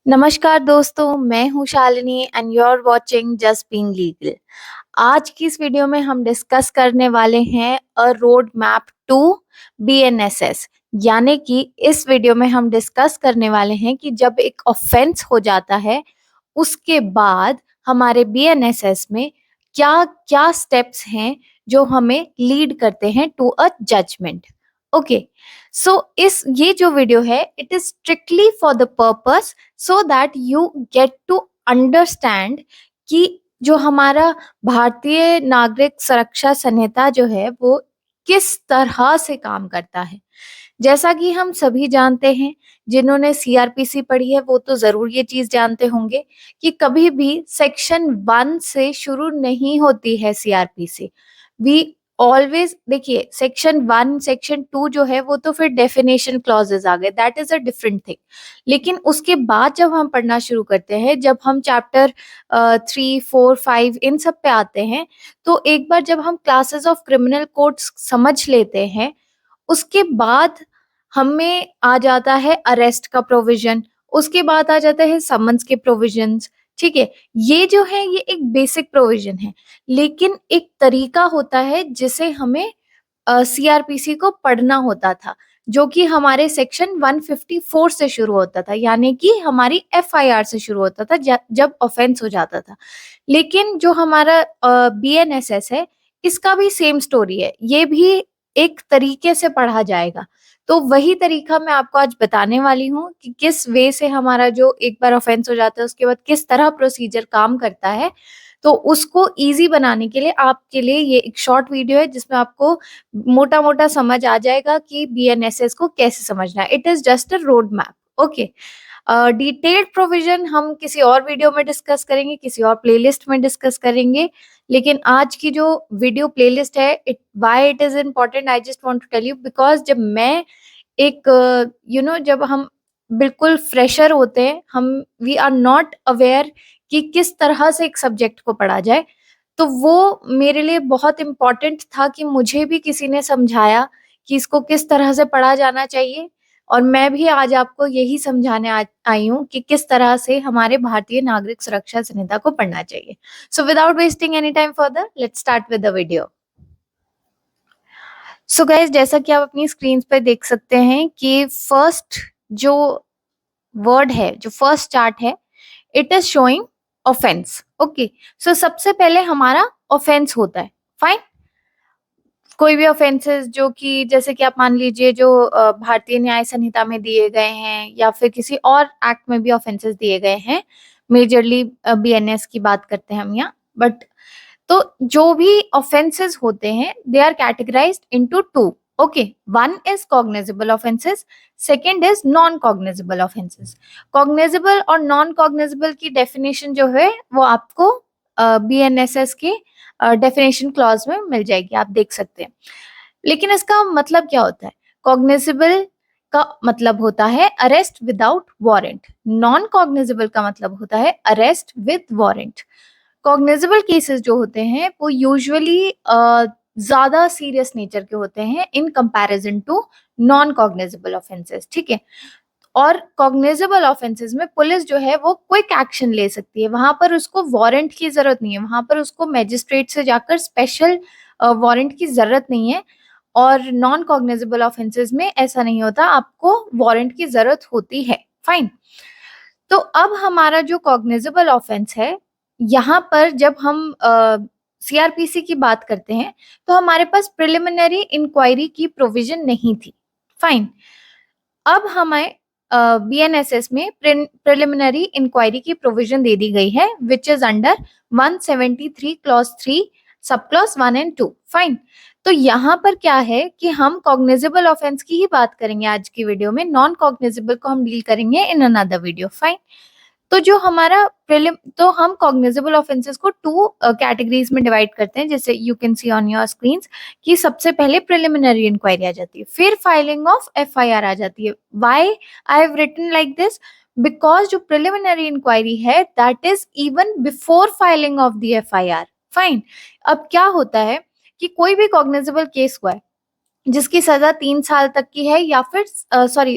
नमस्कार दोस्तों, मैं हूँ Shalini and you are watching just being legal. आज की इस वीडियो में हम डिस्कस करने वाले हैं अ रोड मैप टू बीएनएसएस। यानी कि इस वीडियो में हम डिस्कस करने वाले हैं कि जब एक ऑफेंस हो जाता है उसके बाद हमारे बीएनएसएस में क्या क्या स्टेप्स हैं जो हमें लीड करते हैं to a judgment. Okay, so इस ये जो वीडियो है it is strictly for the purpose so that you get to understand कि जो हमारा भारतीय नागरिक सुरक्षा संहिता जो है वो किस तरह से काम करता है। जैसा कि हम सभी जानते हैं, जिन्होंने सीआरपीसी पढ़ी है वो तो जरूर ये चीज जानते होंगे कि कभी भी सेक्शन 1 से शुरू नहीं होती है सीआरपीसी। वी ऑलवेज देखिए, सेक्शन 1 सेक्शन 2 जो है वो तो फिर डेफिनेशन क्लॉजेस आ गए, that is a different thing. लेकिन उसके बाद जब हम पढ़ना शुरू करते हैं, जब हम चैप्टर 3 4 5 इन सब पे आते हैं, तो एक बार जब हम क्लासेस ऑफ क्रिमिनल कोड समझ लेते हैं उसके बाद हमें आ जाता है अरेस्ट का प्रोविजन, उसके बाद आ जाता है समन्स के प्रोविजंस। ठीक है, ये जो है ये एक बेसिक प्रोविजन है, लेकिन एक तरीका होता है जिसे हमें सीआरपीसी को पढ़ना होता था, जो कि हमारे सेक्शन 154 से शुरू होता था, यानी कि हमारी एफआईआर से शुरू होता था जब ऑफेंस हो जाता था। लेकिन जो हमारा बीएनएसएस है, इसका भी सेम स्टोरी है, ये भी एक तरीके से पढ़ा जाएगा। तो वही तरीका मैं आपको आज बताने वाली हूँ कि किस वे से हमारा जो एक बार ऑफेंस हो जाता है उसके बाद किस तरह प्रोसीजर काम करता है। तो उसको इजी बनाने के लिए आपके लिए ये एक शॉर्ट वीडियो है जिसमें आपको मोटा मोटा समझ आ जाएगा कि बीएनएसएस को कैसे समझना है। It is just a road map. Okay, detailed provision हम किसी और वीडियो में डिस्कस करेंगे, किसी और प्लेलिस्ट में डिस्कस करेंगे। लेकिन आज की जो वीडियो प्लेलिस्ट है, it why it is important, I just want to tell you because जब मैं एक जब हम बिल्कुल फ्रेशर होते हैं, हम वी आर नॉट अवेयर कि किस तरह से एक सब्जेक्ट को पढ़ा जाए, तो वो मेरे लिए बहुत इम्पोर्टेंट था कि मुझे भी किसी ने समझाया कि इसको किस तरह से पढ़ा जाना चाहिए। और मैं भी आज आपको यही समझाने आई हूँ कि किस तरह से हमारे भारतीय नागरिक सुरक्षा संहिता को पढ़ना चाहिए। So without wasting any time further, let's start with the video. So guys, जैसा कि आप अपनी स्क्रीन पे देख सकते हैं कि फर्स्ट जो वर्ड है, जो फर्स्ट चार्ट है, it is showing offence. Okay, so सबसे पहले हमारा ऑफेंस होता है। फाइन, कोई भी ऑफेंसेस जो कि जैसे कि आप मान लीजिए जो भारतीय न्याय संहिता में दिए गए हैं या फिर किसी और एक्ट में भी ऑफेंसेस दिए गए हैं, मेजरली बीएनएस की बात करते हैं हम यहाँ। बट तो जो भी ऑफेंसेस होते हैं they are categorised into two. Okay, one is cognizable offences, second is non cognizable offences. Cognizable और नॉन कॉग्निजेबल की डेफिनेशन जो है वो आपको बीएनएसएस के डेफिनेशन क्लॉज में मिल जाएगी, आप देख सकते हैं। लेकिन इसका मतलब क्या होता है? कॉग्निजेबल का मतलब होता है arrest without warrant, non cognizable का मतलब होता है arrest with warrant. Cognizable cases जो होते हैं वो यूजुअली ज्यादा सीरियस नेचर के होते हैं in comparison to non cognizable offences. ठीक है, और कॉग्निजेबल ऑफेंसेस में पुलिस जो है वो क्विक एक्शन ले सकती है, वहां पर उसको वारंट की जरूरत नहीं है, वहां पर उसको मैजिस्ट्रेट से जाकर स्पेशल वारंट की जरूरत नहीं है। और नॉन कॉग्निजेबल ऑफेंसेस में ऐसा नहीं होता, आपको वारंट की जरूरत होती है। फाइन, तो अब हमारा जो कॉग्निजेबल ऑफेंस है, यहाँ पर जब हम सीआरपीसी की बात करते हैं तो हमारे पास प्रिलिमिनरी इंक्वायरी की प्रोविजन नहीं थी। फाइन, अब हमें बीएनएसएस में प्रिलिमिनरी इंक्वायरी की प्रोविजन दे दी गई है, which is under 173 clause 3 sub clause 1 and 2। Fine, तो यहाँ पर क्या है कि हम कॉग्निजेबल ऑफेंस की ही बात करेंगे आज की वीडियो में, नॉन कॉग्निजेबल को हम डील करेंगे इन अनदर वीडियो। फाइन, तो जो हमारा प्रीलिम, तो हम कॉग्निजेबल ऑफेंसेस को टू कैटेगरीज में डिवाइड करते हैं, जैसे you can see on your screens कि सबसे पहले प्रिलिमिनरी इंक्वायरी आ जाती है, फिर फाइलिंग ऑफ एफआईआर आ जाती है। Why I have written like this? Because जो प्रिलिमिनरी इंक्वायरी है that is even before filing of the FIR. Fine, अब क्या होता है कि कोई भी कॉग्निजेबल केस हुआ है, जिसकी सजा 3 साल तक की है या फिर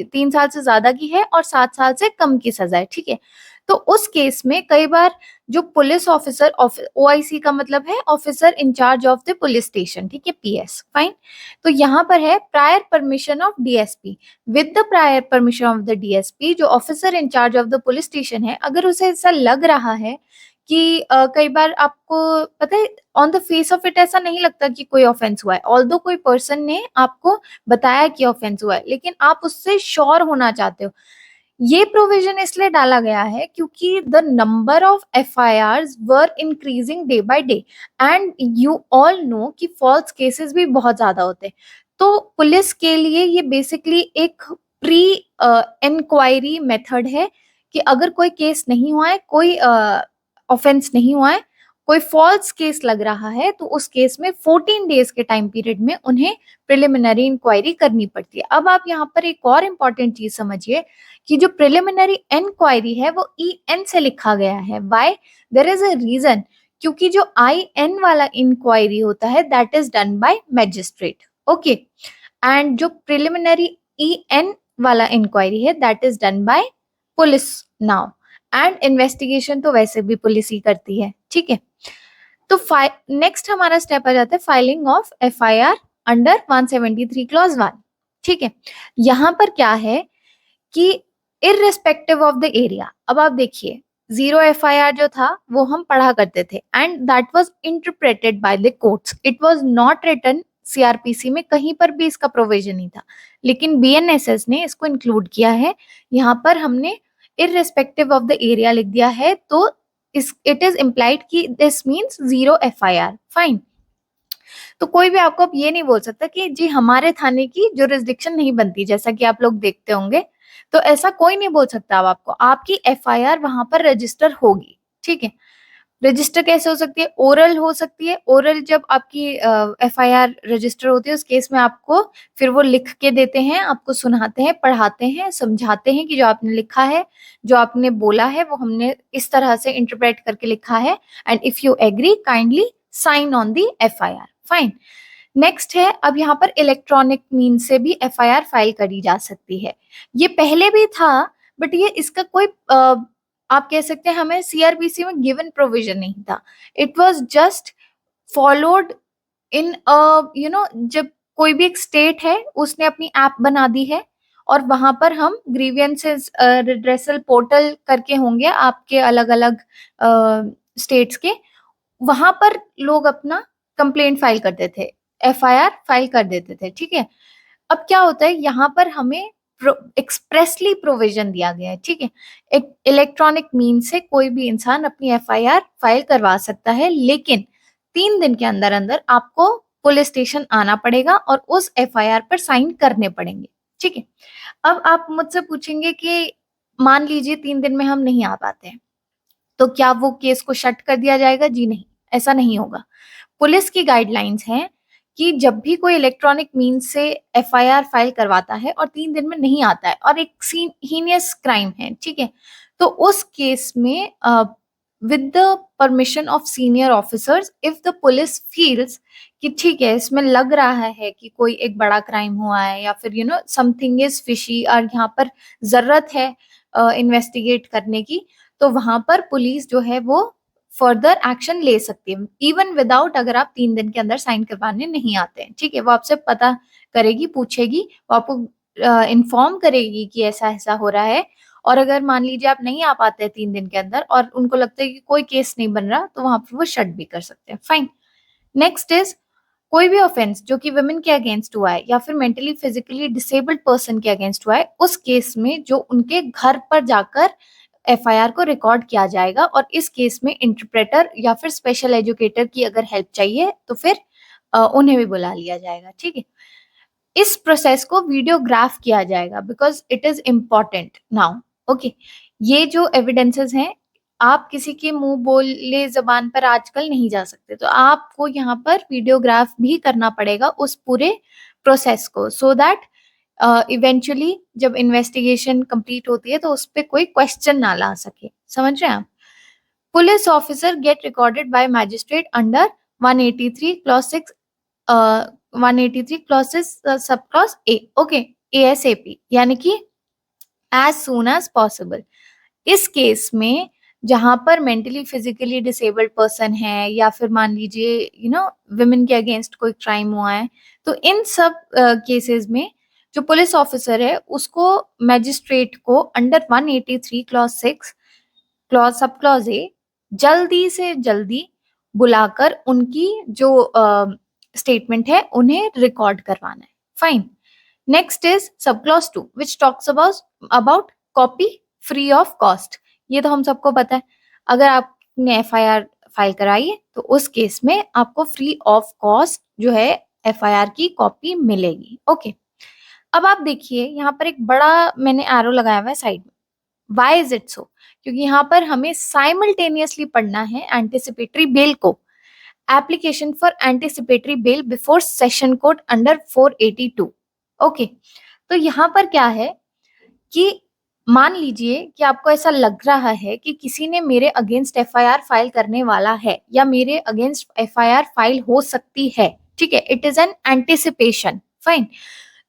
3 साल से ज्यादा की है और 7 साल से कम की सजा है, ठीक है। तो उस केस में कई बार जो पुलिस ऑफिसर, ओआईसी का मतलब है officer incharge of the police station, ठीक है, पीएस, फाइन। तो यहाँ पर है prior permission of DSP. With the prior permission of the DSP, जो officer incharge of the police station है, अगर उसे ऐसा लग रहा है कि कई बार आपको पता है on the face of it ऐसा नहीं लगता कि कोई ऑफेंस हुआ है, ऑल्दो कोई पर्सन ने आपको बताया कि ऑफेंस हुआ है, लेकिन आप उससे श्योर होना चाहते हो। ये प्रोविजन इसलिए डाला गया है क्योंकि the number of FIRs were increasing day by day, and you all know कि फॉल्स केसेस भी बहुत ज्यादा होते हैं। तो पुलिस के लिए ये बेसिकली एक प्री इंक्वायरी मेथड है कि अगर कोई केस नहीं हुआ है, कोई ऑफेंस नहीं हुआ है, कोई फॉल्स केस लग रहा है, तो उस केस में 14 डेज के टाइम पीरियड में उन्हें प्रिलिमिनरी इंक्वायरी करनी पड़ती है। अब आप यहाँ पर एक और इम्पॉर्टेंट चीज समझिए कि जो प्रिलिमिनरी इंक्वायरी है वो EN से लिखा गया है। Why? There is a reason, क्योंकि जो IN वाला इंक्वायरी होता है that is done by magistrate, okay, and जो प्रिलिमिनरी EN वाला इंक्वायरी है that is done by police now, and investigation तो वैसे भी पुलिस ही करती है, ठीक है। तो नेक्स्ट हमारा स्टेप आ जाता है filing of FIR under 173 clause 1, ठीक है। यहाँ पर क्या है कि इररिस्पेक्टिव ऑफ द एरिया, अब आप देखिए 0 FIR जो था वो हम पढ़ा करते थे and that was interpreted by the courts, it was not written CrPC में, कहीं पर भी इसका प्रोविजन नहीं था, लेकिन बीएनएसएस ने इसको इंक्लूड किया है। यहाँ पर हमने इररिस्पेक्टिव ऑफ द एरिया लिख दिया है, तो इस इट इज इम्प्लाइड कि दिस मीन्स 0 FIR, फाइन। तो कोई भी आपको अब ये नहीं बोल सकता कि जी हमारे थाने की जुरिस्डिक्शन नहीं बनती, जैसा कि आप लोग देखते होंगे, तो ऐसा कोई नहीं बोल सकता। अब आपको आपकी एफआईआर वहां पर रजिस्टर होगी, ठीक है। रजिस्टर कैसे हो सकती है? ओरल हो सकती है। ओरल जब आपकी एफआईआर रजिस्टर होती है उस केस में आपको फिर वो लिख के देते हैं, आपको सुनाते हैं, पढ़ाते हैं, समझाते हैं कि जो आपने लिखा है, जो आपने बोला है वो हमने इस तरह से इंटरप्रेट करके लिखा है, and if you agree kindly sign on the FIR, fine. Next है, अब यहाँ पर इलेक्ट्रॉनिक मीन से भी एफआईआर फाइल करी जा सकती है। ये पहले भी था, बट ये इसका कोई आप कह सकते हैं हमें सीआरपीसी में गिवन प्रोविजन नहीं था। It was just followed in जब कोई भी एक स्टेट है उसने अपनी ऐप बना दी है और वहां पर हम ग्रीवियंसेस रिड्रेसल पोर्टल करके होंगे आपके अलग अलग स्टेट्स के, वहां पर लोग अपना कंप्लेंट फाइल करते थे, एफआईआर फाइल कर देते थे, ठीक है। अब क्या होता है, यहाँ पर हमें एक्सप्रेसली प्रोविजन दिया गया है, ठीक है। एक इलेक्ट्रॉनिक मीन से कोई भी इंसान अपनी एफआईआर फाइल करवा सकता है, लेकिन 3 दिन के अंदर अंदर आपको पुलिस स्टेशन आना पड़ेगा और उस एफआईआर पर साइन करने पड़ेंगे, ठीक है। अब आप मुझसे पूछेंगे कि मान लीजिए 3 दिन में हम नहीं आ पाते हैं, तो क्या वो केस को शट कर दिया जाएगा? जी नहीं, ऐसा नहीं होगा। पुलिस की गाइडलाइंस हैं कि जब भी कोई इलेक्ट्रॉनिक मीन्स से एफआईआर फाइल करवाता है और 3 दिन में नहीं आता है और एक हीनियस क्राइम है, ठीक है, तो उस केस में with the permission of senior officers, if the police feels कि ठीक है इसमें लग रहा है कि कोई एक बड़ा क्राइम हुआ है या फिर समथिंग इज फिशी और यहाँ पर जरूरत है इन्वेस्टिगेट करने की, तो वहां पर पुलिस जो है वो फर्दर एक्शन ले सकती है, इवन विदाउट अगर आप 3 दिन के अंदर साइन करवाने नहीं आते हैं, ठीक है। वो आपसे पता करेगी, पूछेगी, वो आपको इन्फॉर्म करेगी कि ऐसा ऐसा हो रहा है, और अगर मान लीजिए आप नहीं आ पाते हैं 3 दिन के अंदर और उनको लगता है कि कोई केस नहीं बन रहा, तो वहां पर वो शट भी कर सकते हैं, फाइन। नेक्स्ट इज कोई भी ऑफेंस जो कि वुमेन के अगेंस्ट हुआ है या फिर मेंटली फिजिकली डिसेबल्ड पर्सन के अगेंस्ट हुआ है, उस केस में जो उनके घर पर जाकर एफआईआर को रिकॉर्ड किया जाएगा, और इस केस में इंटरप्रेटर या फिर स्पेशल एजुकेटर की अगर हेल्प चाहिए तो फिर उन्हें भी बुला लिया जाएगा, ठीक है। इस प्रोसेस को वीडियोग्राफ किया जाएगा because it is important now, okay. ये जो एविडेंसेस हैं, आप किसी के मुंह बोले जबान पर आजकल नहीं जा सकते, तो आपको यहाँ पर वीडियोग्राफ भी करना पड़ेगा उस पूरे प्रोसेस को, सो दैट इवेंचुअली जब इन्वेस्टिगेशन कंप्लीट होती है तो उस पर कोई क्वेश्चन ना ला सके, समझ रहे हैं आप। Police officer get recorded by magistrate under 183 clause 6 183 clauses sub clause A, okay, ASAP यानी कि एज सून एज पॉसिबल। इस केस में जहां पर मेंटली फिजिकली डिसेबल्ड पर्सन है या फिर मान लीजिए विमेन के अगेंस्ट कोई क्राइम हुआ है, तो इन सब केसेस में जो पुलिस ऑफिसर है उसको मैजिस्ट्रेट को अंडर 183 क्लॉज 6 क्लॉज सब क्लॉज ए जल्दी से जल्दी बुलाकर उनकी जो स्टेटमेंट है उन्हें रिकॉर्ड करवाना है। Fine. Next is sub clause 2 which talks about copy free of cost. ये तो हम सबको पता है, अगर आपने FIR फाइल कराई है तो उस केस में आपको फ्री ऑफ कॉस्ट जो है FIR की कॉपी मिलेगी। ओके, अब आप देखिए यहाँ पर एक बड़ा मैंने एरो लगाया हुआ है साइड में। Why is it so? क्योंकि यहाँ पर हमें साइमल्टेनियसली पढ़ना है एंटिसिपेटरी बेल को, application for anticipatory bail before session court under 482। Okay, तो यहाँ पर क्या है कि मान लीजिए कि आपको ऐसा लग रहा है कि किसी ने मेरे अगेंस्ट FIR फाइल करने वाला है या मेरे अगेंस्ट FIR फाइल हो सकती है, ठीक है, it is an anticipation. Fine.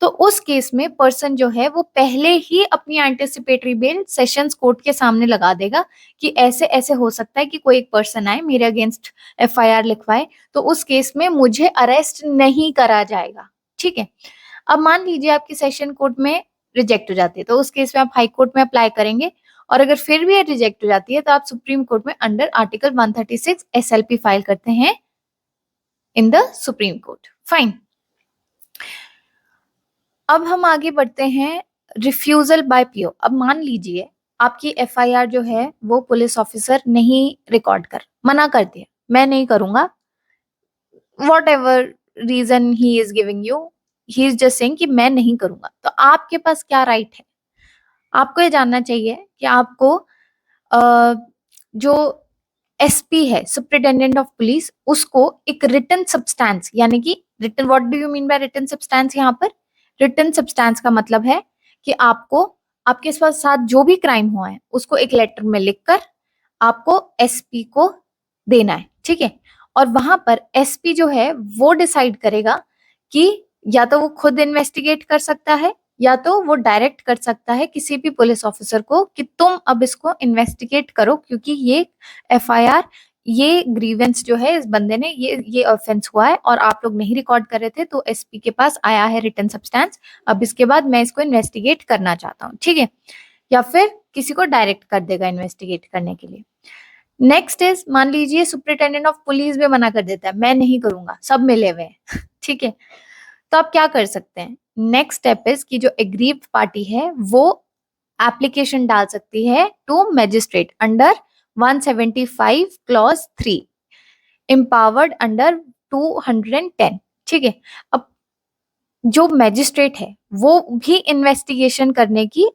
तो उस केस में पर्सन जो है वो पहले ही अपनी एंटिसिपेटरी बेल सेशंस कोर्ट के सामने लगा देगा कि ऐसे ऐसे हो सकता है कि कोई एक पर्सन आए मेरे अगेंस्ट FIR लिखवाए, तो उस केस में मुझे अरेस्ट नहीं करा जाएगा। ठीक है, अब मान लीजिए आपकी सेशन कोर्ट में रिजेक्ट हो जाती है, तो उस केस में आप हाई कोर्ट में अप्लाई करेंगे, और अगर फिर भी रिजेक्ट हो जाती है तो आप सुप्रीम कोर्ट में अंडर आर्टिकल 136 SLP फाइल करते हैं in the supreme court. Fine. अब हम आगे बढ़ते हैं रिफ्यूजल बाय PO। अब मान लीजिए आपकी FIR जो है वो पुलिस ऑफिसर नहीं रिकॉर्ड मना कर दिया, मैं नहीं करूंगा, whatever reason he is giving you, he is just saying कि मैं नहीं करूंगा, तो आपके पास क्या राइट है? आपको ये जानना चाहिए कि आपको जो SP है, सुपरिटेंडेंट ऑफ पुलिस, उसको एक रिटन सब्सटेंस, यानी कि written, what do you mean by written substance? यहाँ पर रिटन सब्सटेंस का मतलब है कि आपको आपके साथ जो भी क्राइम हुआ है उसको एक लेटर में लिखकर आपको SP को देना है। ठीक है, और वहां पर SP जो है वो डिसाइड करेगा कि या तो वो खुद इन्वेस्टिगेट कर सकता है या तो वो डायरेक्ट कर सकता है किसी भी पुलिस ऑफिसर को कि तुम अब इसको इन्वेस्टिगेट करो, क्योंकि ये FIR, ये ग्रीवेंस जो है इस बंदे ने ये ऑफेंस हुआ है और आप लोग नहीं रिकॉर्ड कर रहे थे, तो SP के पास आया है रिटन सब्सटेंस, अब इसके बाद मैं इसको इन्वेस्टिगेट करना चाहता हूँ। ठीक है, या फिर किसी को डायरेक्ट कर देगा इन्वेस्टिगेट करने के लिए। नेक्स्ट इज, मान लीजिए सुपरिटेंडेंट ऑफ पुलिस भी मना कर देता है, मैं नहीं करूंगा, सब मिले हुए हैं ठीक है, तो आप क्या कर सकते हैं? नेक्स्ट स्टेप इज कि जो एग्रीव्ड पार्टी है वो एप्लीकेशन डाल सकती है to magistrate under 175 clause 3 empowered under 210। ठीक है, अब जो मैजिस्ट्रेट है वो भी इन्वेस्टिगेशन करने की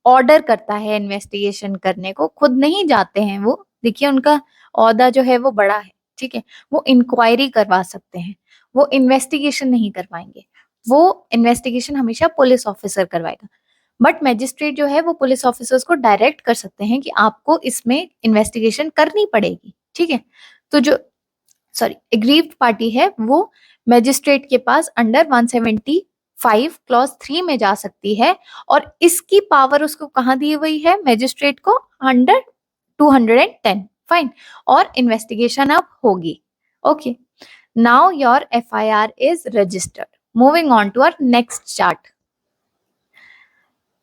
ऑर्डर करता है इन्वेस्टिगेशन करने को, खुद नहीं जाते हैं वो, देखिए उनका ओहदा जो है वो बड़ा है। ठीक है, वो इंक्वायरी करवा सकते हैं, वो इन्वेस्टिगेशन नहीं करवाएंगे, वो इन्वेस्टिगेशन हमेशा पुलिस ऑफिसर करवाएगा। बट मैजिस्ट्रेट जो है वो पुलिस ऑफिसर्स को डायरेक्ट कर सकते हैं कि आपको इसमें इन्वेस्टिगेशन करनी पड़ेगी। ठीक है, तो जो एग्रीव्ड पार्टी है वो मैजिस्ट्रेट के पास अंडर 175 क्लॉज 3 में जा सकती है, और इसकी पावर उसको कहाँ दी हुई है? मैजिस्ट्रेट को अंडर 210। फाइन, और इन्वेस्टिगेशन अब होगी। Okay, now your FIR is registered. Moving on to our next chart.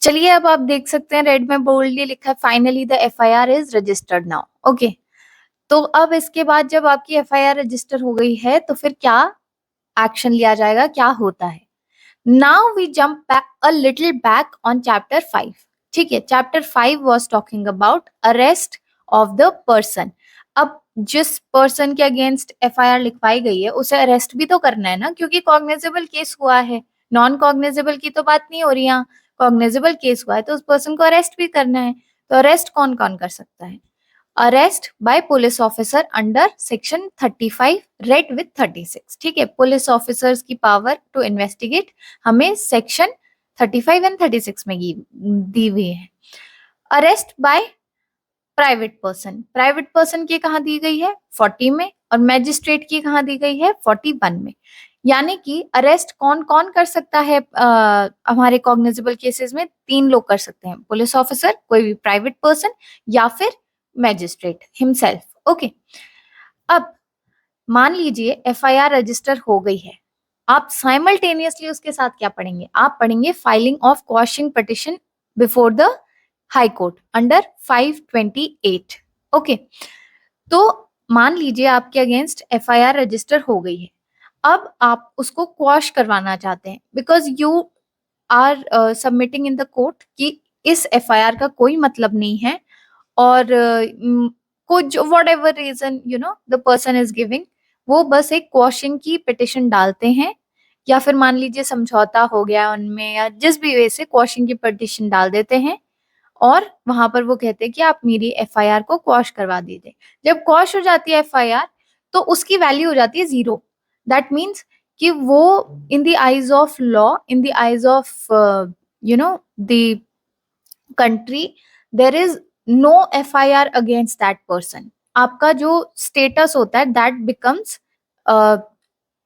चलिए, अब आप देख सकते हैं रेड में बोल्डली लिखा है finally the FIR is registered now. Okay, तो अब इसके बाद जब आपकी FIR रजिस्टर हो गई है तो फिर क्या एक्शन लिया जाएगा, क्या होता है? Now we jump back a little back on chapter 5। ठीक है, chapter 5 was talking about arrest of the person. अब जिस पर्सन के अगेंस्ट FIR लिखवाई गई है उसे अरेस्ट भी तो करना है ना, क्योंकि कॉग्निजेबल केस हुआ है, नॉन कॉग्निजेबल की तो बात नहीं हो रही, यहाँ कॉग्निजेबल केस हुआ है तो उस पर्सन को अरेस्ट भी करना है। तो अरेस्ट कौन कौन कर सकता है? Arrest by police officer under section 35 read with 36। ठीक है, पुलिस ऑफिसर्स की पावर टू इन्वेस्टिगेट हमें सेक्शन 35 एंड 36 में दी हुई है। अरेस्ट बाय प्राइवेट पर्सन की कहाँ दी गई है 40 में, और मैजिस्ट्रेट की कहाँ दी गई है 41 में। यानी कि अरेस्ट कौन कौन कर सकता है हमारे कॉग्निजेबल केसेस में? 3 लोग कर सकते हैं, पुलिस ऑफिसर, कोई भी प्राइवेट पर्सन, या फिर मैजिस्ट्रेट हिमसेल्फ। ओके, अब मान लीजिए एफआईआर रजिस्टर हो गई है, आप साइमल्टेनियसली उसके साथ क्या पढ़ेंगे? आप पढ़ेंगे filing of quashing petition before the high court under 528। Okay, तो मान लीजिए आपके अगेंस्ट एफआईआर रजिस्टर हो गई है, अब आप उसको क्वॉश करवाना चाहते हैं because you are submitting in the court कि इस एफआईआर का कोई मतलब नहीं है, और कुछ whatever reason the person is giving, वो बस एक क्वॉशिंग की पिटिशन डालते हैं, या फिर मान लीजिए समझौता हो गया उनमें, या जिस भी वे से क्वॉशिंग की पिटिशन डाल देते हैं, और वहां पर वो कहते हैं कि आप मेरी एफआईआर को क्वॉश करवा दीजिए। जब क्वॉश हो जाती है एफआईआर, तो उसकी वैल्यू हो जाती है 0। दैट मीन्स कि वो in the eyes of law, in the eyes of the country, there is no FIR against that person. आपका जो स्टेटस होता है that becomes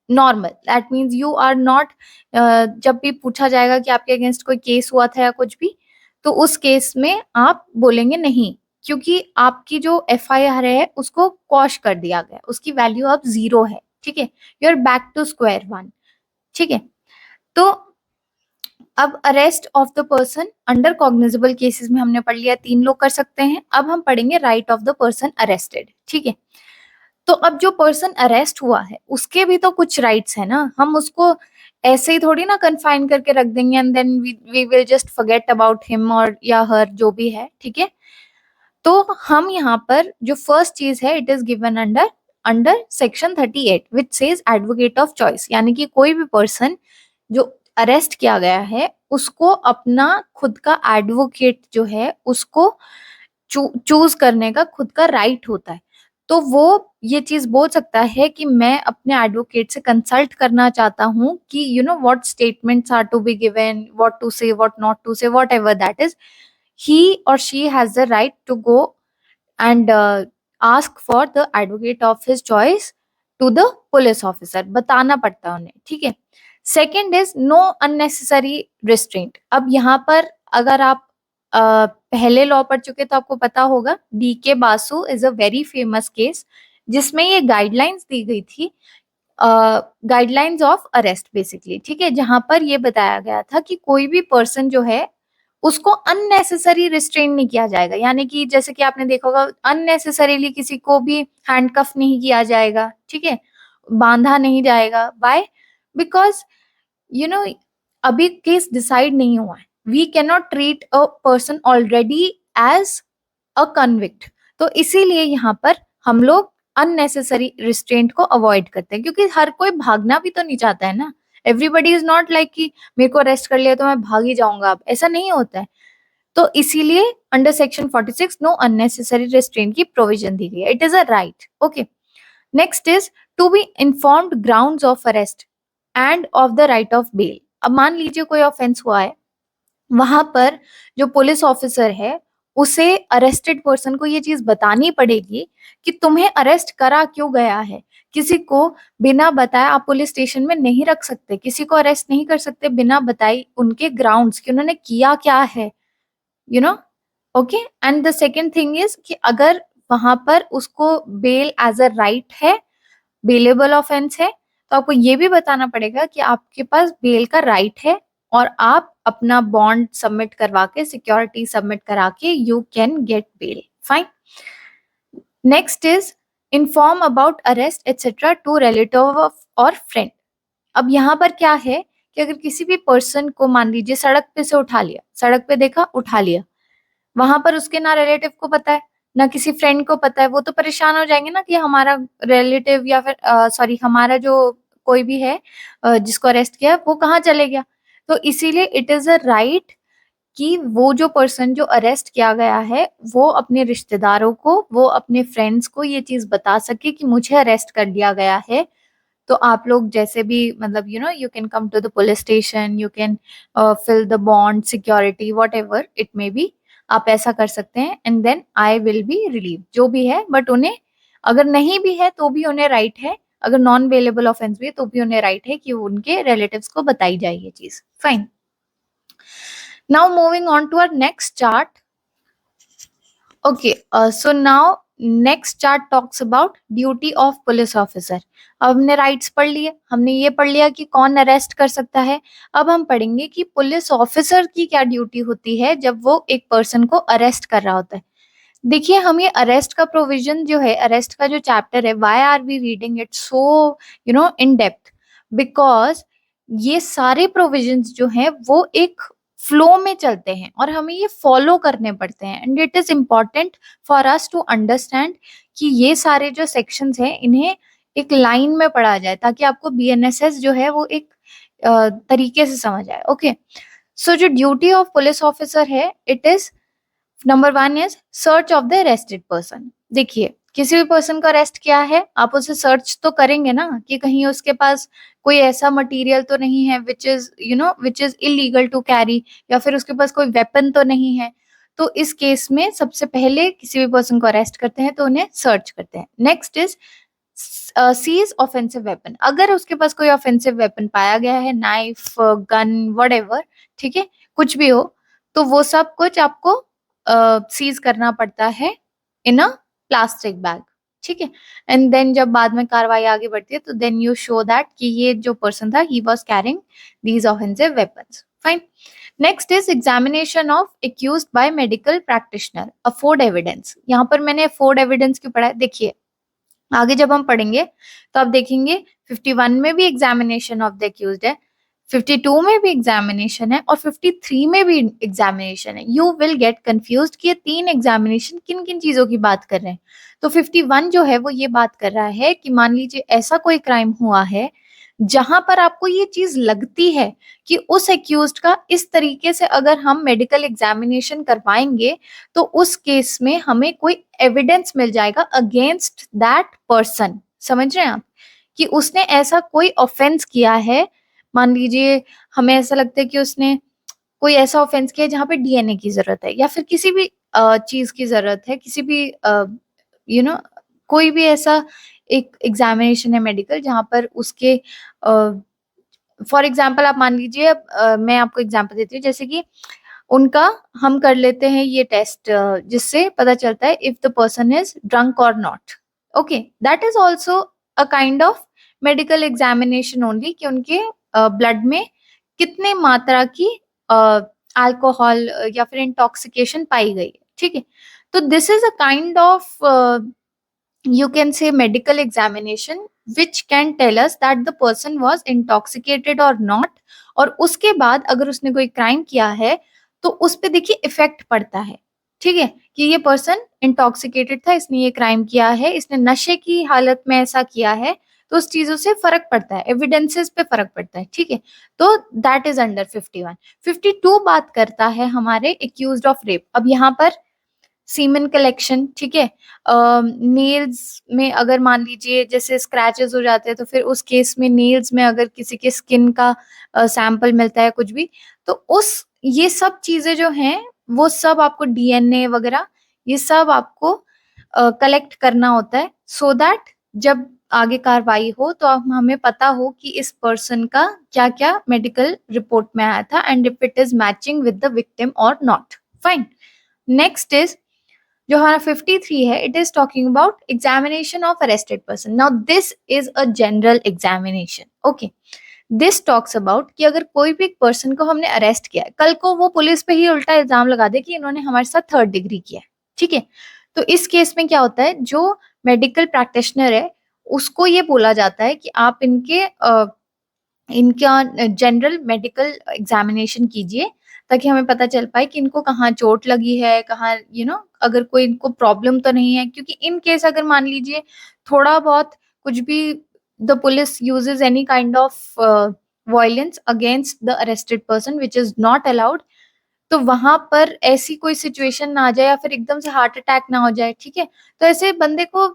normal. That means you are not, जब भी पूछा जाएगा कि आपके अगेंस्ट कोई केस हुआ था या कुछ भी, तो उस केस में आप बोलेंगे नहीं, क्योंकि आपकी जो एफआईआर है उसको क्वॉश कर दिया गया, उसकी वैल्यू अब 0 है। ठीक है, you are back to square one. ठीक है, तो अब arrest of the person under cognizable cases में हमने पढ़ लिया 3 लोग कर सकते हैं। अब हम पढ़ेंगे right of the person arrested. ठीक है, तो अब जो पर्सन अरेस्ट हुआ है उसके भी तो कुछ राइट्स है ना, हम उसको ऐसे ही थोड़ी ना कन्फाइन करके रख देंगे and then we will just forget about him और या हर, जो भी है। ठीक है, तो हम यहाँ पर जो फर्स्ट चीज है, it is given under under section 38 which says advocate of choice, यानी कि कोई भी पर्सन जो अरेस्ट किया गया है उसको अपना खुद का एडवोकेट जो है उसको चूज करने का खुद का राइट होता है। तो वो ये चीज बोल सकता है कि मैं अपने एडवोकेट से कंसल्ट करना चाहता हूँ कि what statements are to be given, what to say, what not to say, whatever that is, he or she has the right to go and ask for the advocate of his choice to the police officer, बताना पड़ता है उन्हें। ठीक है, second is no unnecessary restraint. अब यहाँ पर अगर आप पहले लॉ पढ़ चुके तो आपको पता होगा, डी के Basu is a very famous case जिसमें ये गाइडलाइंस दी गई थी, गाइडलाइंस ऑफ अरेस्ट बेसिकली। ठीक है, जहां पर ये बताया गया था कि कोई भी पर्सन जो है उसको अननेसेसरी रिस्ट्रेन नहीं किया जाएगा, यानी कि जैसे कि आपने देखा होगा अननेसेसरीली किसी को भी हैंडकफ नहीं किया जाएगा। ठीक है, बांधा नहीं जाएगा। बाय बिकॉज यू नो अभी केस डिसाइड नहीं हुआ है, we can not treat a person already as a convict. तो इसीलिए यहाँ पर हम लोग अननेसेसरी रिस्ट्रेंट को अवॉइड करते हैं, क्योंकि हर कोई भागना भी तो नहीं चाहता है ना। एवरीबडी इज नॉट लाइक कि मेरे को अरेस्ट कर लिया तो मैं भाग ही जाऊंगा, अब ऐसा नहीं होता है। तो इसीलिए under section 46 no unnecessary restraint की प्रोविजन दी गई है, it is a right. Okay, next is to be informed grounds of arrest and of the right of bail. अब मान लीजिए कोई ऑफेंस हुआ है, वहां पर जो पुलिस ऑफिसर है उसे अरेस्टेड पर्सन को ये चीज बतानी पड़ेगी कि तुम्हें अरेस्ट करा क्यों गया है। किसी को बिना बताए आप पुलिस स्टेशन में नहीं रख सकते, किसी को अरेस्ट नहीं कर सकते बिना बताई उनके ग्राउंड्स कि उन्होंने किया क्या है, okay. And the second thing is कि अगर वहां पर उसको बेल एज अ राइट है, बेलेबल ऑफेंस है, तो आपको ये भी बताना पड़ेगा कि आपके पास बेल का राइट है और आप अपना बॉन्ड सबमिट करवा के, सिक्योरिटी सबमिट करा के you can get bail. Fine. Next is inform about arrest etcetera to relative और फ्रेंड। अब यहाँ पर क्या है कि अगर किसी भी पर्सन को मान लीजिए सड़क पे से उठा लिया, सड़क पे देखा उठा लिया, वहां पर उसके ना रिलेटिव को पता है ना किसी फ्रेंड को पता है, वो तो परेशान हो जाएंगे ना कि हमारा रिलेटिव या फिर सॉरी हमारा जो कोई भी है जिसको अरेस्ट किया वो कहाँ चले गया। तो इसीलिए इट इज अ राइट कि वो जो पर्सन जो अरेस्ट किया गया है वो अपने रिश्तेदारों को, वो अपने फ्रेंड्स को ये चीज बता सके कि मुझे अरेस्ट कर दिया गया है। तो आप लोग जैसे भी मतलब you can come to the police station, you can fill the bond, security, whatever it may be, आप ऐसा कर सकते हैं and then I will be relieve, जो भी है। बट उन्हें अगर नहीं भी है तो भी उन्हें राइट है, अगर नॉन अवेलेबल ऑफेंस भी है तो भी उन्हें राइट है कि उनके रिलेटिव्स को बताई जाए ये चीज। Fine, now moving on to our next chart. Okay, so now next chart talks about duty of police officer. अब हमने राइट्स पढ़ लिए, हमने ये पढ़ लिया कि कौन अरेस्ट कर सकता है। अब हम पढ़ेंगे कि पुलिस ऑफिसर की क्या ड्यूटी होती है जब वो एक पर्सन को अरेस्ट कर रहा होता है। देखिए, हम ये अरेस्ट का प्रोविजन जो है, अरेस्ट का जो चैप्टर है, why are we reading it so in depth, because ये सारे प्रोविजंस जो हैं वो एक फ्लो में चलते हैं और हमें ये फॉलो करने पड़ते हैं and it is important for us to understand कि ये सारे जो सेक्शंस हैं इन्हें एक लाइन में पढ़ा जाए ताकि आपको बीएनएसएस जो है वो एक तरीके से समझ आए। ओके, सो जो ड्यूटी ऑफ पुलिस ऑफिसर है, it is number 1 is search of the arrested person. देखिए, किसी भी पर्सन को अरेस्ट किया है, आप उसे सर्च तो करेंगे ना कि कहीं उसके पास कोई ऐसा मटेरियल तो नहीं है which is illegal to carry, या फिर उसके पास कोई वेपन तो नहीं है। तो इस केस में सबसे पहले किसी भी पर्सन को अरेस्ट करते हैं तो उन्हें सर्च करते हैं। Next is seize offensive weapon. अगर उसके पास कोई ऑफेंसिव वेपन पाया गया है, नाइफ, गन, व्हाटएवर, ठीक है, कुछ भी हो, तो वो सब कुछ आपको सीज करना पड़ता है इन अ प्लास्टिक बैग, ठीक है। एंड देन जब बाद में कार्रवाई आगे बढ़ती है तो देन यू शो दैट कि ये जो पर्सन था he was carrying these offensive weapons. Fine, next is examination of accused by medical practitioner, afford evidence. यहाँ पर मैंने अफोर्ड एविडेंस क्यों पढ़ा है, देखिए आगे जब हम पढ़ेंगे तो आप देखेंगे 51 में भी एग्जामिनेशन ऑफ द एक्यूज्ड है, 52 में भी एग्जामिनेशन है और 53 में भी एग्जामिनेशन है। यू विल गेट कंफ्यूज्ड कि ये 3 एग्जामिनेशन किन किन चीजों की बात कर रहे हैं। तो 51 जो है वो ये बात कर रहा है कि मान लीजिए ऐसा कोई क्राइम हुआ है जहां पर आपको ये चीज लगती है कि उस एक्यूज्ड का इस तरीके से अगर हम मेडिकल एग्जामिनेशन करवाएंगे तो उस केस में हमें कोई एविडेंस मिल जाएगा अगेंस्ट दैट पर्सन। समझ रहे हैं आप कि उसने ऐसा कोई ऑफेंस किया है। मान लीजिए हमें ऐसा लगता है कि उसने कोई ऐसा ऑफेंस किया जहाँ पे डीएनए की जरूरत है या फिर किसी भी चीज की जरूरत है, किसी भी यू नो कोई भी ऐसा एक एग्जामिनेशन है मेडिकल जहाँ पर उसके फॉर एग्जाम्पल आप मान लीजिए मैं आपको एग्जाम्पल देती हूँ, जैसे कि उनका हम कर लेते हैं ये टेस्ट जिससे पता चलता है if the person is drunk और not. Okay, that is also a kind of medical examination only कि उनके ब्लड में कितने मात्रा की अल्कोहल या फिर इंटॉक्सिकेशन पाई गई है, ठीक है। तो this is a kind of you can say medical examination which can tell us that the person was intoxicated or not। और उसके बाद अगर उसने कोई क्राइम किया है तो उस पे देखिए इफेक्ट पड़ता है, ठीक है, कि ये पर्सन इंटॉक्सिकेटेड था, इसने ये क्राइम किया है, इसने नशे की हालत में ऐसा किया है, तो उस चीजों से फर्क पड़ता है, एविडेंसेस पे फर्क पड़ता है, ठीक है। तो दैट इज अंडर 51। 52 बात करता है हमारे एक्यूज्ड ऑफ रेप। अब यहाँ पर सीमेन कलेक्शन, ठीक है, नेल्स में अगर मान लीजिए जैसे स्क्रैचेस हो जाते हैं तो फिर उस केस में नेल्स में अगर किसी के स्किन का सैंपल मिलता है कुछ भी, तो उस ये सब चीजें जो हैं वो सब आपको डीएनए वगैरह ये सब आपको कलेक्ट करना होता है सो दैट जब आगे कार्रवाई हो तो हमें पता हो कि इस पर्सन का क्या क्या मेडिकल रिपोर्ट में आया था and if it is matching with the victim और नॉट। फाइन, नेक्स्ट इज जो हमारा 53 है, it is talking about examination of arrested person. Now this is a general examination. Okay, this talks about कि अगर कोई भी पर्सन को हमने अरेस्ट किया है, कल को वो पुलिस पे ही उल्टा इल्जाम लगा दे कि इन्होंने हमारे साथ 3rd डिग्री किया है, ठीक है। तो इस केस में क्या होता है, जो मेडिकल प्रैक्टिशनर है उसको ये बोला जाता है कि आप इनका जनरल मेडिकल एग्जामिनेशन कीजिए ताकि हमें पता चल पाए कि इनको कहाँ चोट लगी है, कहाँ अगर कोई इनको प्रॉब्लम तो नहीं है, क्योंकि इन केस अगर मान लीजिए थोड़ा बहुत कुछ भी the police uses any kind of violence against the arrested person which is not allowed, तो वहां पर ऐसी कोई सिचुएशन ना आ जाए या फिर एकदम से हार्ट अटैक ना हो जाए, ठीक है। तो ऐसे बंदे को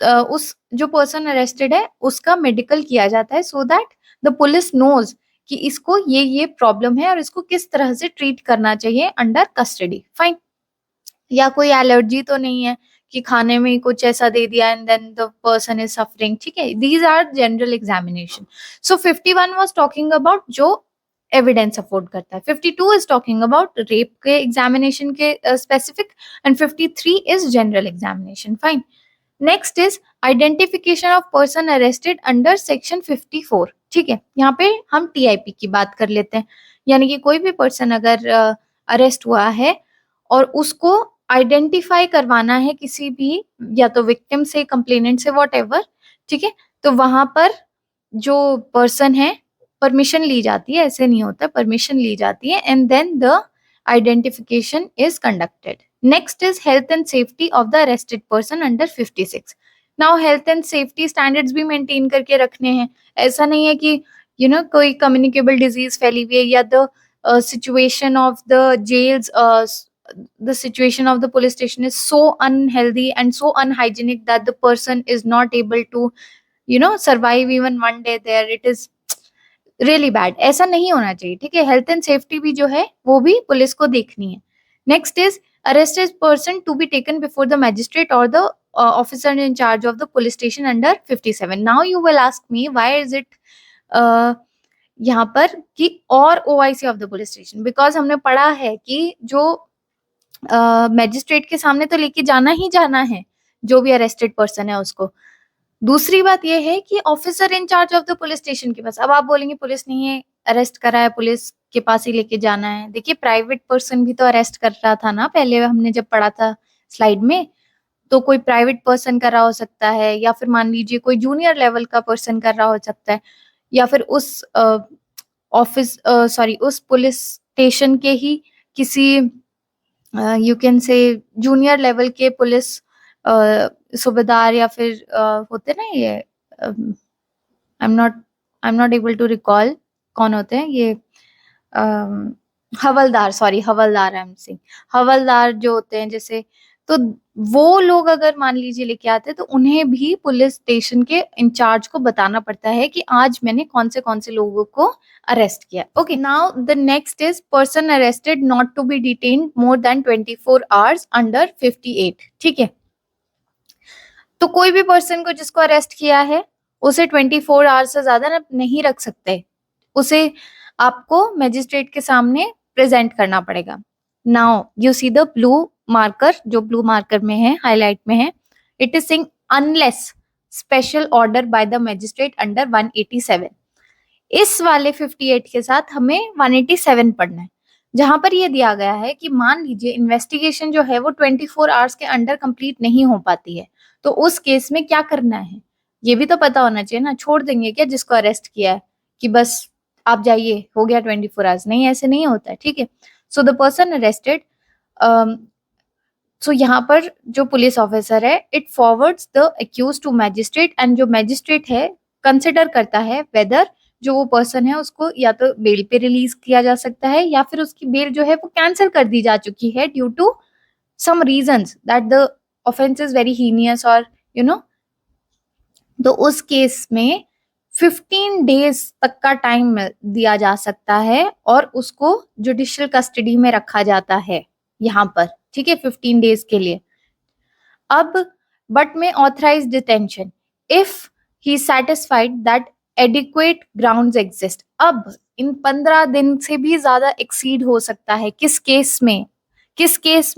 उस जो पर्सन अरेस्टेड है उसका मेडिकल किया जाता है so that the police knows कि इसको ये प्रॉब्लम है और इसको किस तरह से ट्रीट करना चाहिए अंडर कस्टडी। फाइन, या कोई एलर्जी तो नहीं है कि खाने में ही कुछ ऐसा दे दिया and then the person is suffering, ठीक है। These are general examination. So 51 was talking about जो एविडेंस अफोर्ड करता है, 52 इज टॉकिंग अबाउट रेप के एग्जामिनेशन के specific, and 53 is general examination. Fine. Next is identification of person arrested under section 54, ठीक है। यहाँ पे हम टीआईपी की बात कर लेते हैं, यानी कि कोई भी पर्सन अगर अरेस्ट हुआ है और उसको आइडेंटिफाई करवाना है किसी भी या तो विक्टिम से, कंप्लेनेंट से, वॉट एवर, ठीक है। तो वहां पर जो पर्सन है परमिशन ली जाती है, ऐसे नहीं होता, परमिशन ली जाती है and then the identification is conducted. Next is health and safety of the arrested person under 56। Now health and safety standards भी मेंटेन करके रखने हैं। ऐसा नहीं है कि कोई कम्युनिकेबल डिजीज फैली हुई है या the situation of the jails, the situation of the police station is so unhealthy and so unhygienic that the person is not able to survive even one day there. It is really bad. ऐसा नहीं होना चाहिए, ठीक है। Health and safety भी जो है वो भी पुलिस को देखनी है। Next is arrested person to be taken before the magistrate or the officer in charge of the police station under 57. Now you will ask me why is it यहाँ पर कि और OIC of the police station, because हमने पढ़ा है कि जो magistrate के सामने तो लेके जाना ही जाना है जो भी अरेस्टेड पर्सन है उसको। दूसरी बात यह है कि officer in charge of the police station के पास। अब आप बोलेंगे पुलिस नहीं है, अरेस्ट करा है, पुलिस के पास ही लेके जाना है। देखिए प्राइवेट पर्सन भी तो अरेस्ट कर रहा था ना, पहले हमने जब पढ़ा था स्लाइड में। तो कोई प्राइवेट पर्सन कर रहा हो सकता है, या फिर मान लीजिए कोई जूनियर लेवल का पर्सन कर रहा हो सकता है, या फिर उस उस पुलिस स्टेशन के ही किसी you can say junior level के पुलिस सूबेदार, या फिर होते ना ये, I am not able to recall कौन होते हैं ये, हवलदार, सॉरी हवलदार, आई एम सिंग हवलदार जो होते हैं जैसे। तो वो लोग अगर मान लीजिए लेके आते हैं तो उन्हें भी पुलिस स्टेशन के इंचार्ज को बताना पड़ता है कि आज मैंने कौन से लोगों को अरेस्ट किया। Okay, now the next is person arrested not to be detained more than 24 hours under 58, ठीक है। तो कोई भी पर्सन को जिसको अरेस्ट किया है उसे 24 आवर्स से ज्यादा नहीं रख सकते, उसे आपको मैजिस्ट्रेट के सामने प्रेजेंट करना पड़ेगा। Now you see the blue marker, जो ब्लू मार्कर में है, हाईलाइट में है, it is saying unless special order by the magistrate under 187। इस वाले 58 के साथ हमें 187 पढ़ना है, जहां पर ये दिया गया है कि मान लीजिए इन्वेस्टिगेशन जो है वो 24 आवर्स के अंडर कंप्लीट नहीं हो पाती है, तो उस केस में क्या करना है ये भी तो पता होना चाहिए ना। छोड़ देंगे क्या जिसको अरेस्ट किया है कि बस आप जाइए, हो गया 24 आवर्स? नहीं, ऐसे नहीं होता है, ठीक है। So the person arrested, so यहाँ पर जो पुलिस ऑफिसर है, it forwards the accuse to magistrate, and जो मैजिस्ट्रेट है कंसिडर करता है वेदर जो वो पर्सन है उसको या तो बेल पे रिलीज किया जा सकता है, या फिर उसकी बेल जो है वो कैंसिल कर दी जा चुकी है due to some reasons that the offence is very heinous, और तो उस केस में 15 डेज तक का टाइम दिया जा सकता है और उसको जुडिशियल कस्टडी में रखा जाता है यहाँ पर, ठीक है, 15 डेज के लिए। अब बट में authorise detention if he satisfied that adequate grounds exist. अब इन 15 दिन से भी ज्यादा एक्सीड हो सकता है। किस केस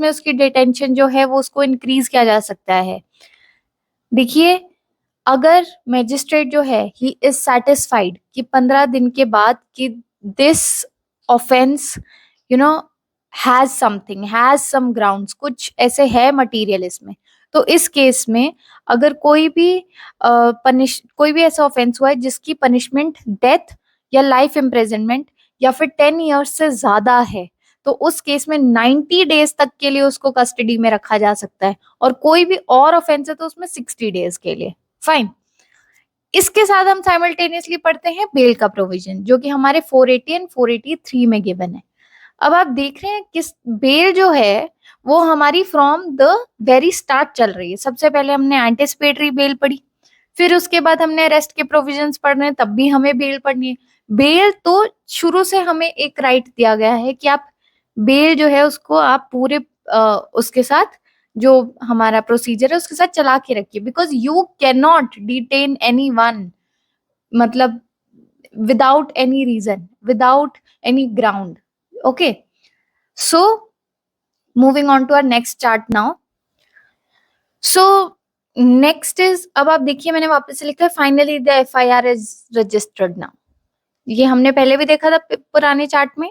में उसकी डिटेंशन जो है वो उसको इंक्रीज किया जा सकता है? देखिए, अगर मैजिस्ट्रेट जो है ही इज सेटिस्फाइड कि 15 दिन के बाद कि this offence has some grounds, कुछ ऐसे है मटेरियल इसमें, तो इस केस में अगर कोई भी ऐसा ऑफेंस हुआ है जिसकी पनिशमेंट डेथ या लाइफ इम्प्रिजनमेंट या फिर 10 ईयर्स से ज्यादा है, तो उस केस में 90 डेज तक के लिए उसको कस्टडी में रखा जा सकता है, और कोई भी और ऑफेंस है तो उसमें 60 डेज के लिए। फाइन। इसके साथ हम साइमल्टेनियसली पढ़ते हैं बेल का प्रोविजन, जो कि हमारे 480 एंड 483 में गिवन है। अब आप देख रहे हैं किस बेल जो है वो हमारी फ्रॉम द वेरी स्टार्ट चल रही है। सबसे पहले हमने एंटिसिपेटरी बेल पढ़ी, फिर उसके बाद हमने अरेस्ट के प्रोविजंस पढ़ रहे हैं, तब भी हमें बेल पढ़नी है। बेल तो शुरू से हमें एक राइट दिया गया है कि आप बेल जो है उसको आप पूरे उसके साथ जो हमारा प्रोसीजर है उसके साथ चला के रखिए, because you can not detain anyone, मतलब without any reason, without any ground. Okay, so moving on to our next chart now. So next is, अब आप देखिए मैंने वापस से लिखा है finally the FIR is registered now. ये हमने पहले भी देखा था पुराने चार्ट में,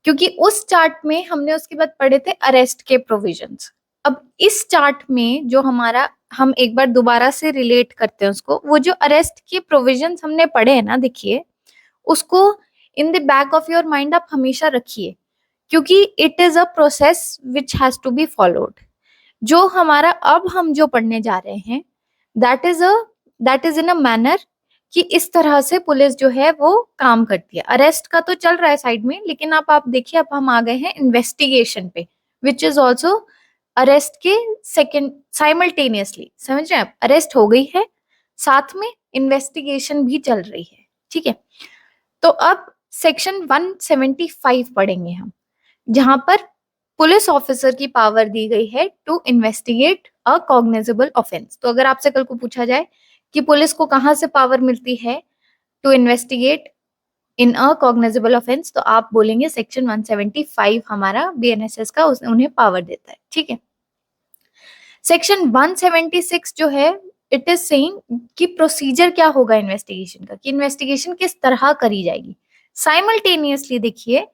क्योंकि उस चार्ट में हमने उसके बाद पढ़े थे अरेस्ट के प्रोविजंस. अब इस चार्ट में जो हमारा, हम एक बार दोबारा से रिलेट करते हैं उसको, वो जो अरेस्ट के प्रोविजंस हमने पढ़े हैं ना, देखिए उसको in the back of your mind आप हमेशा रखिए, क्योंकि it is a process which has to be followed. जो हमारा अब हम जो पढ़ने जा रहे हैं, that is in a manner कि इस तरह से पुलिस जो है वो काम करती है. अरेस्ट का तो चल रहा है साइड में, लेकिन आप देखिए अब हम आ गए हैं इन्वेस्टिगेशन पे, विच इज ऑल्सो अरेस्ट के सेकेंड साइमल्टेनियसली. समझ रहे हैं आप, अरेस्ट हो गई है, साथ में इन्वेस्टिगेशन भी चल रही है. ठीक है, तो अब सेक्शन 175 पढ़ेंगे हम, जहां पर पुलिस ऑफिसर की पावर दी गई है to investigate a cognizable offence. तो अगर आपसे कल को पूछा जाए कि पुलिस को कहां से पावर मिलती है to investigate in a cognizable offence, तो आप बोलेंगे सेक्शन 175 हमारा बीएनएसएस का उन्हें पावर देता है. ठीक है, सेक्शन 176 जो है, इट इज सेइंग कि प्रोसीजर क्या होगा इन्वेस्टिगेशन का, कि इन्वेस्टिगेशन किस तरह करी जाएगी. साइमल्टेनियसली देखिए,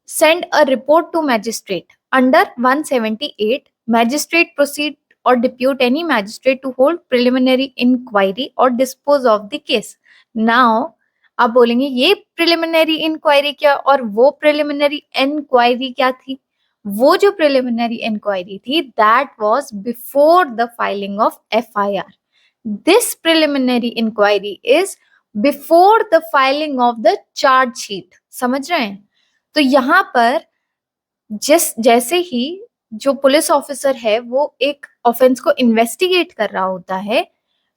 send a report to magistrate. Under 178, magistrate proceed or depute any magistrate to hold preliminary inquiry or dispose of the case. Now आप बोलेंगे ये प्रिलिमिनरी इंक्वायरी क्या और वो प्रिलिमिनरी इंक्वायरी क्या थी. वो जो प्रिलिमिनरी इंक्वायरी थी, that was before the filing of FIR. This preliminary inquiry is before the filing of the chargesheet. समझ रहे हैं? तो यहाँ पर जैसे ही जो पुलिस ऑफिसर है वो एक ऑफेंस को इन्वेस्टिगेट कर रहा होता है,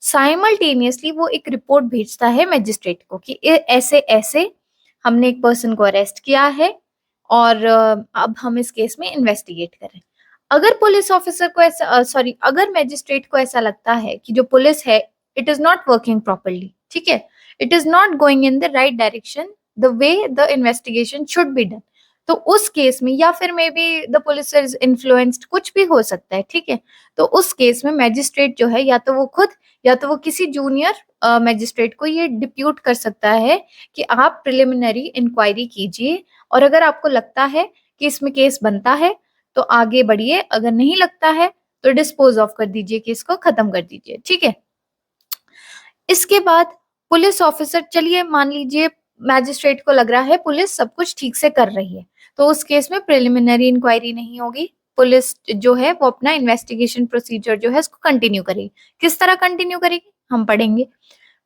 साइमल्टेनियसली वो एक रिपोर्ट भेजता है मैजिस्ट्रेट को कि ऐसे ऐसे हमने एक पर्सन को अरेस्ट किया है और अब हम इस केस में इन्वेस्टिगेट कर रहे हैं. अगर पुलिस ऑफिसर को ऐसा अगर मैजिस्ट्रेट को ऐसा लगता है कि जो पुलिस है it is not working properly, ठीक है, it is not going in the right direction the way the investigation should be done, तो उस केस में, या फिर may be the police is influenced, कुछ भी हो सकता है. ठीक है, तो उस केस में मैजिस्ट्रेट जो है या तो वो खुद या तो वो किसी जूनियर मैजिस्ट्रेट को ये डिप्यूट कर सकता है कि आप प्रिलिमिनरी इंक्वायरी कीजिए, और अगर आपको लगता है कि इसमें केस बनता है तो आगे बढ़िए, अगर नहीं लगता है तो डिस्पोज ऑफ कर दीजिए, केस को खत्म कर दीजिए. ठीक है, इसके बाद पुलिस ऑफिसर, चलिए मान लीजिए मैजिस्ट्रेट को लग रहा है पुलिस सब कुछ ठीक से कर रही है, तो उस केस में प्रिलिमिनरी इंक्वायरी नहीं होगी. पुलिस जो है वो अपना इन्वेस्टिगेशन प्रोसीजर जो है उसको कंटिन्यू करेगी. किस तरह कंटिन्यू करेगी हम पढ़ेंगे.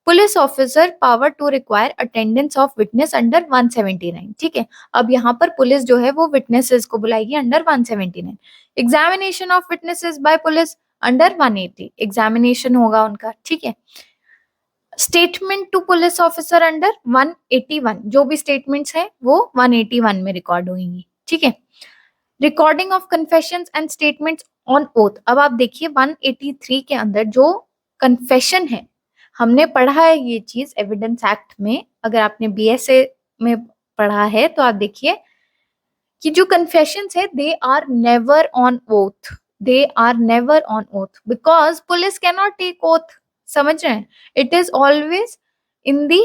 Police officer power to require attendance of witness under 179. ठीक है, अब यहाँ पर पुलिस जो है वो विटनेसेस को बुलाएगी under 179. Examination of witnesses by police under 180. Examination होगा उनका. ठीक है, statement to police officer under 181. जो भी स्टेटमेंट्स हैं वो 181 में रिकॉर्ड होंगी. ठीक है, recording of confessions and statements on oath. अब आप देखिए 183 के अंदर जो कन्फेशन है, हमने पढ़ा है ये चीज एविडेंस एक्ट में, अगर आपने बीएसए में पढ़ा है तो आप देखिए कि जो कन्फेशंस है they are never on oath, they are never on oath, because police can not take oath. समझ रहे हैं, it is always in the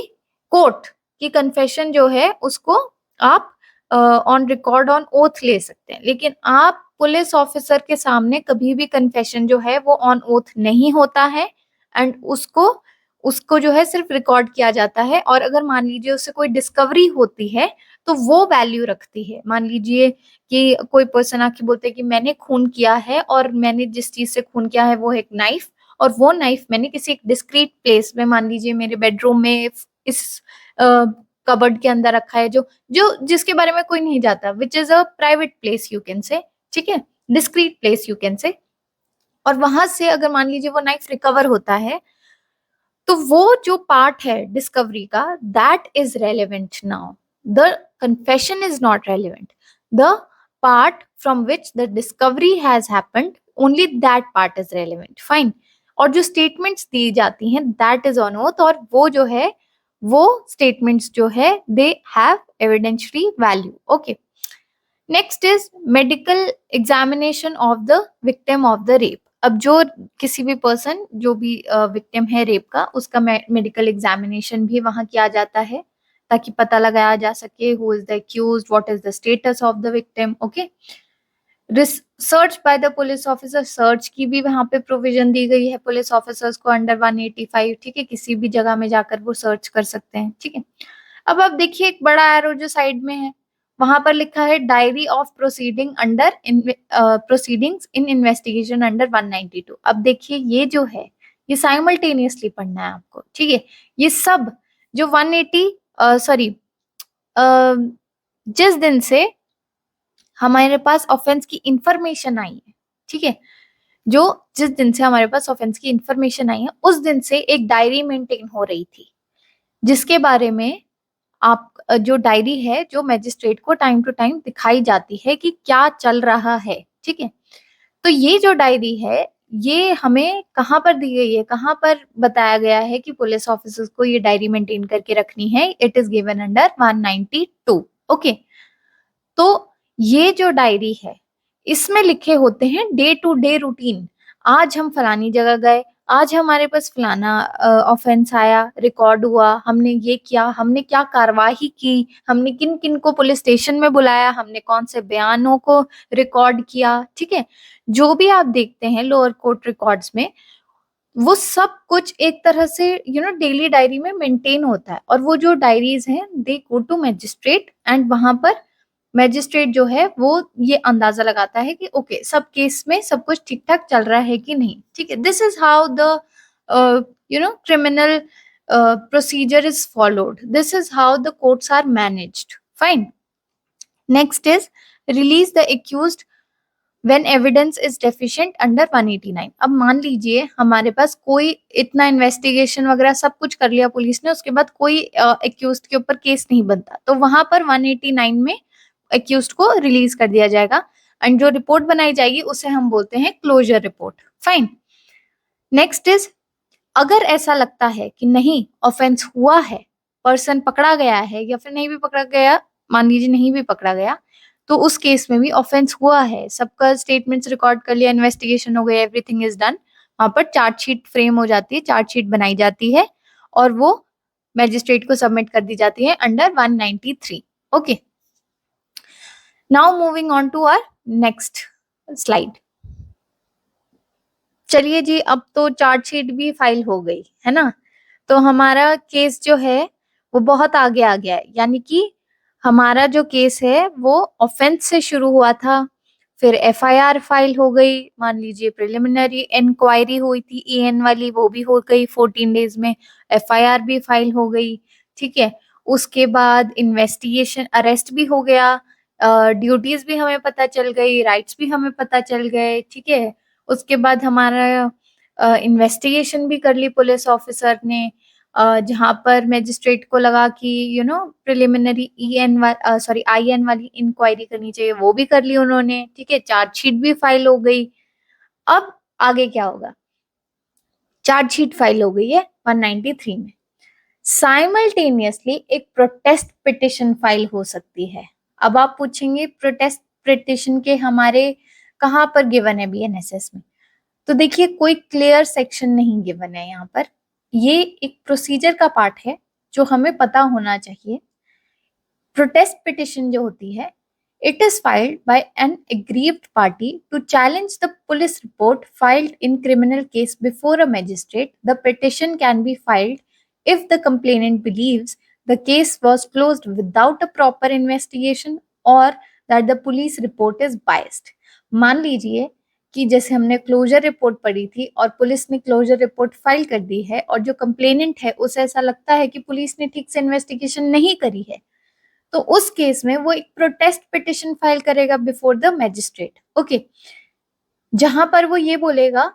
court की कन्फेशन जो है उसको आप ऑन रिकॉर्ड ऑन ओथ ले सकते हैं, लेकिन आप पुलिस ऑफिसर के सामने कभी भी कन्फेशन जो है वो ऑन ओथ नहीं होता है, एंड उसको उसको जो है सिर्फ रिकॉर्ड किया जाता है. और अगर मान लीजिए उससे कोई डिस्कवरी होती है तो वो वैल्यू रखती है. मान लीजिए कि कोई पर्सन आके बोलते हैं कि मैंने खून किया है और मैंने जिस चीज से खून किया है वो एक नाइफ, और वो नाइफ मैंने किसी एक डिस्क्रीट प्लेस में, मान लीजिए मेरे बेडरूम में इस कबर्ड के अंदर रखा है, जो जो जिसके बारे में कोई नहीं जाता, which is a private place you can say. ठीक है, डिस्क्रीट प्लेस यू कैन से, और वहां से अगर मान लीजिए वो नाइफ रिकवर होता है तो वो जो पार्ट है डिस्कवरी का, that is relevant. Now the confession is not relevant, the part from which the discovery has happened, only that part is relevant. Fine. और जो statements दी जाती हैं that is on oath, और वो जो है वो statements जो है they have evidentiary value. Okay. Next is medical examination of the victim of the rape. अब जो किसी भी पर्सन जो भी विक्टिम है रेप का, उसका मेडिकल एग्जामिनेशन भी वहां किया जाता है ताकि पता लगाया जा सके who is the accused, what is the status of the victim. Okay. Research by the police officer, search की भी वहां पे प्रोविजन दी गई है पुलिस ऑफिसर्स को अंडर 185. ठीक है, किसी भी जगह में जाकर वो सर्च कर सकते हैं. ठीक है. अब आप देखिए एक बड़ा एरो जो साइड में है, वहां पर लिखा है diary of proceeding under proceedings in investigation under 192. अब देखिए ये जो है ये साइमल्टेनियसली पढ़ना है आपको. ठीक है. ये सब जो 180 जिस दिन से हमारे पास ऑफेंस की इंफॉर्मेशन आई है, ठीक है, जो जिस दिन से हमारे पास ऑफेंस की इंफॉर्मेशन आई है उस दिन से एक डायरी मेंटेन हो रही थी, जिसके बारे में आप जो डायरी है जो मैजिस्ट्रेट को टाइम टू टाइम दिखाई जाती है कि क्या चल रहा है. ठीक है. तो ये जो डायरी है ये हमें कहाँ पर दी गई है, कहाँ पर बताया गया है कि पुलिस ऑफिसर्स को ये डायरी मेंटेन करके रखनी है. It is given under 192. Okay. तो ये जो डायरी है इसमें लिखे होते हैं डे टू डे रूटीन. आज हम फलानी जगह गए, आज हमारे पास फलाना ऑफेंस आया, रिकॉर्ड हुआ, हमने ये किया, हमने क्या कार्रवाई की, हमने किन किन को पुलिस स्टेशन में बुलाया, हमने कौन से बयानों को रिकॉर्ड किया. ठीक है. जो भी आप देखते हैं लोअर कोर्ट रिकॉर्ड्स में, वो सब कुछ एक तरह से डेली डायरी में मेंटेन होता है. और वो जो डायरीज हैं दे गो टू मैजिस्ट्रेट, एंड वहां पर मैजिस्ट्रेट जो है वो ये अंदाजा लगाता है कि ओके सब केस में सब कुछ ठीक ठाक चल रहा है कि नहीं. ठीक है. This is how the criminal procedure is followed. This is how the courts are managed. Fine. Next is release the accused when evidence is deficient under 189. अब मान लीजिए हमारे पास कोई इतना इन्वेस्टिगेशन वगैरह सब कुछ कर लिया पुलिस ने, उसके बाद कोई एक्यूज्ड के ऊपर केस नहीं बनता, तो वहां पर 189 में एक्यूज्ड को रिलीज कर दिया जाएगा, एंड जो रिपोर्ट बनाई जाएगी उसे हम बोलते हैं closure report. Fine. Next is अगर ऐसा लगता है कि नहीं ऑफेंस हुआ है, पर्सन पकड़ा गया है या फिर नहीं भी पकड़ा गया, मान लीजिए नहीं भी पकड़ा गया, तो उस केस में भी ऑफेंस हुआ है, सबका स्टेटमेंट्स रिकॉर्ड कर लिया, इन्वेस्टिगेशन हो गया, एवरीथिंग इज डन, वहां पर चार्जशीट फ्रेम हो जाती है, चार्जशीट बनाई जाती है और वो मैजिस्ट्रेट को सबमिट कर दी जाती है under 193. Okay. Now moving on to our next slide. चलिए जी, अब तो चार्जशीट भी फाइल हो गई है ना, तो हमारा केस जो है वो बहुत आगे आ गया है. यानी कि हमारा जो केस है वो ऑफेंस से शुरू हुआ था, फिर एफआईआर फाइल हो गई, मान लीजिए प्रिलिमिनरी इंक्वायरी हुई थी ईएन वाली, वो भी हो गई 14 डेज में, एफआईआर भी फाइल हो गई. ठीक है. उसके बाद इन्वेस्टिगेशन अरेस्ट भी हो गया, ड्यूटीज भी हमें पता चल गई, राइट्स भी हमें पता चल गए. ठीक है. उसके बाद हमारा इन्वेस्टिगेशन भी कर ली पुलिस ऑफिसर ने, जहां पर मैजिस्ट्रेट को लगा कि प्रिलिमिनरी आईएन वाली इंक्वायरी करनी चाहिए, वो भी कर ली उन्होंने. ठीक है. चार्जशीट भी फाइल हो गई. अब आगे क्या होगा? चार्जशीट फाइल हो गई है 193 में. साइमल्टेनियसली एक प्रोटेस्ट पिटिशन फाइल हो सकती है. अब आप पूछेंगे प्रोटेस्ट पिटिशन के हमारे कहाँ पर गिवन है बीएनएसएस में? तो देखिए कोई क्लियर सेक्शन नहीं गिवन है यहाँ पर. ये एक प्रोसीजर का पार्ट है जो हमें पता होना चाहिए. प्रोटेस्ट पिटिशन जो होती है, it is filed by an aggrieved party to challenge the police report filed in criminal case before a magistrate. The petition can be filed if the complainant believes the case was closed without a proper investigation or that the police report is biased. मान लीजिए कि जैसे हमने closure report पढ़ी थी और police ने closure report file कर दी है और जो कंप्लेनेंट है उसे ऐसा लगता है कि पुलिस ने ठीक से इन्वेस्टिगेशन नहीं करी है, तो उस केस में वो एक प्रोटेस्ट पिटिशन फाइल करेगा बिफोर द मैजिस्ट्रेट. ओके. जहां पर वो ये बोलेगा,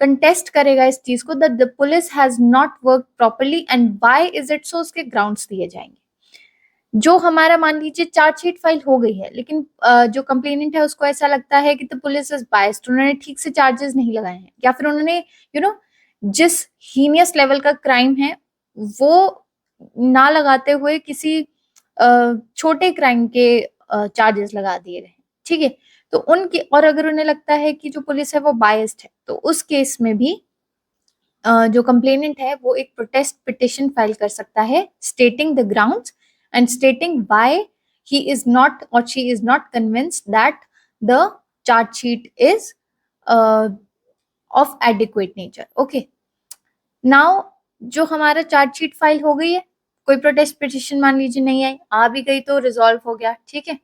कंटेस्ट करेगा इस चीज को, that the police has not work properly and why is it सो, उसके ग्राउंड्स दिए जाएंगे. जो हमारा मान लीजिए चार्जशीट फाइल हो गई है, लेकिन जो कंप्लेनेंट है उसको ऐसा लगता है कि द पुलिस इज बायस्ड, उन्होंने ठीक से चार्जेस नहीं लगाए हैं, या फिर उन्होंने जिस हीनियस लेवल का क्राइम है वो ना लगाते हुए किसी छोटे क्राइम के चार्जेस लगा दिए रहे, ठीक है। तो उनके, और अगर उन्हें लगता है कि जो पुलिस है वो बायस्ड है, तो उस केस में भी जो कंप्लेनेंट है वो एक प्रोटेस्ट पिटिशन फाइल कर सकता है, stating the grounds and stating why he is not और she is not convinced that the chargesheet is of adequate nature. Okay, now जो हमारा चार्जशीट फाइल हो गई है, कोई प्रोटेस्ट पिटिशन मान लीजिए नहीं आई, आ भी गई तो रिजॉल्व हो गया, ठीक है।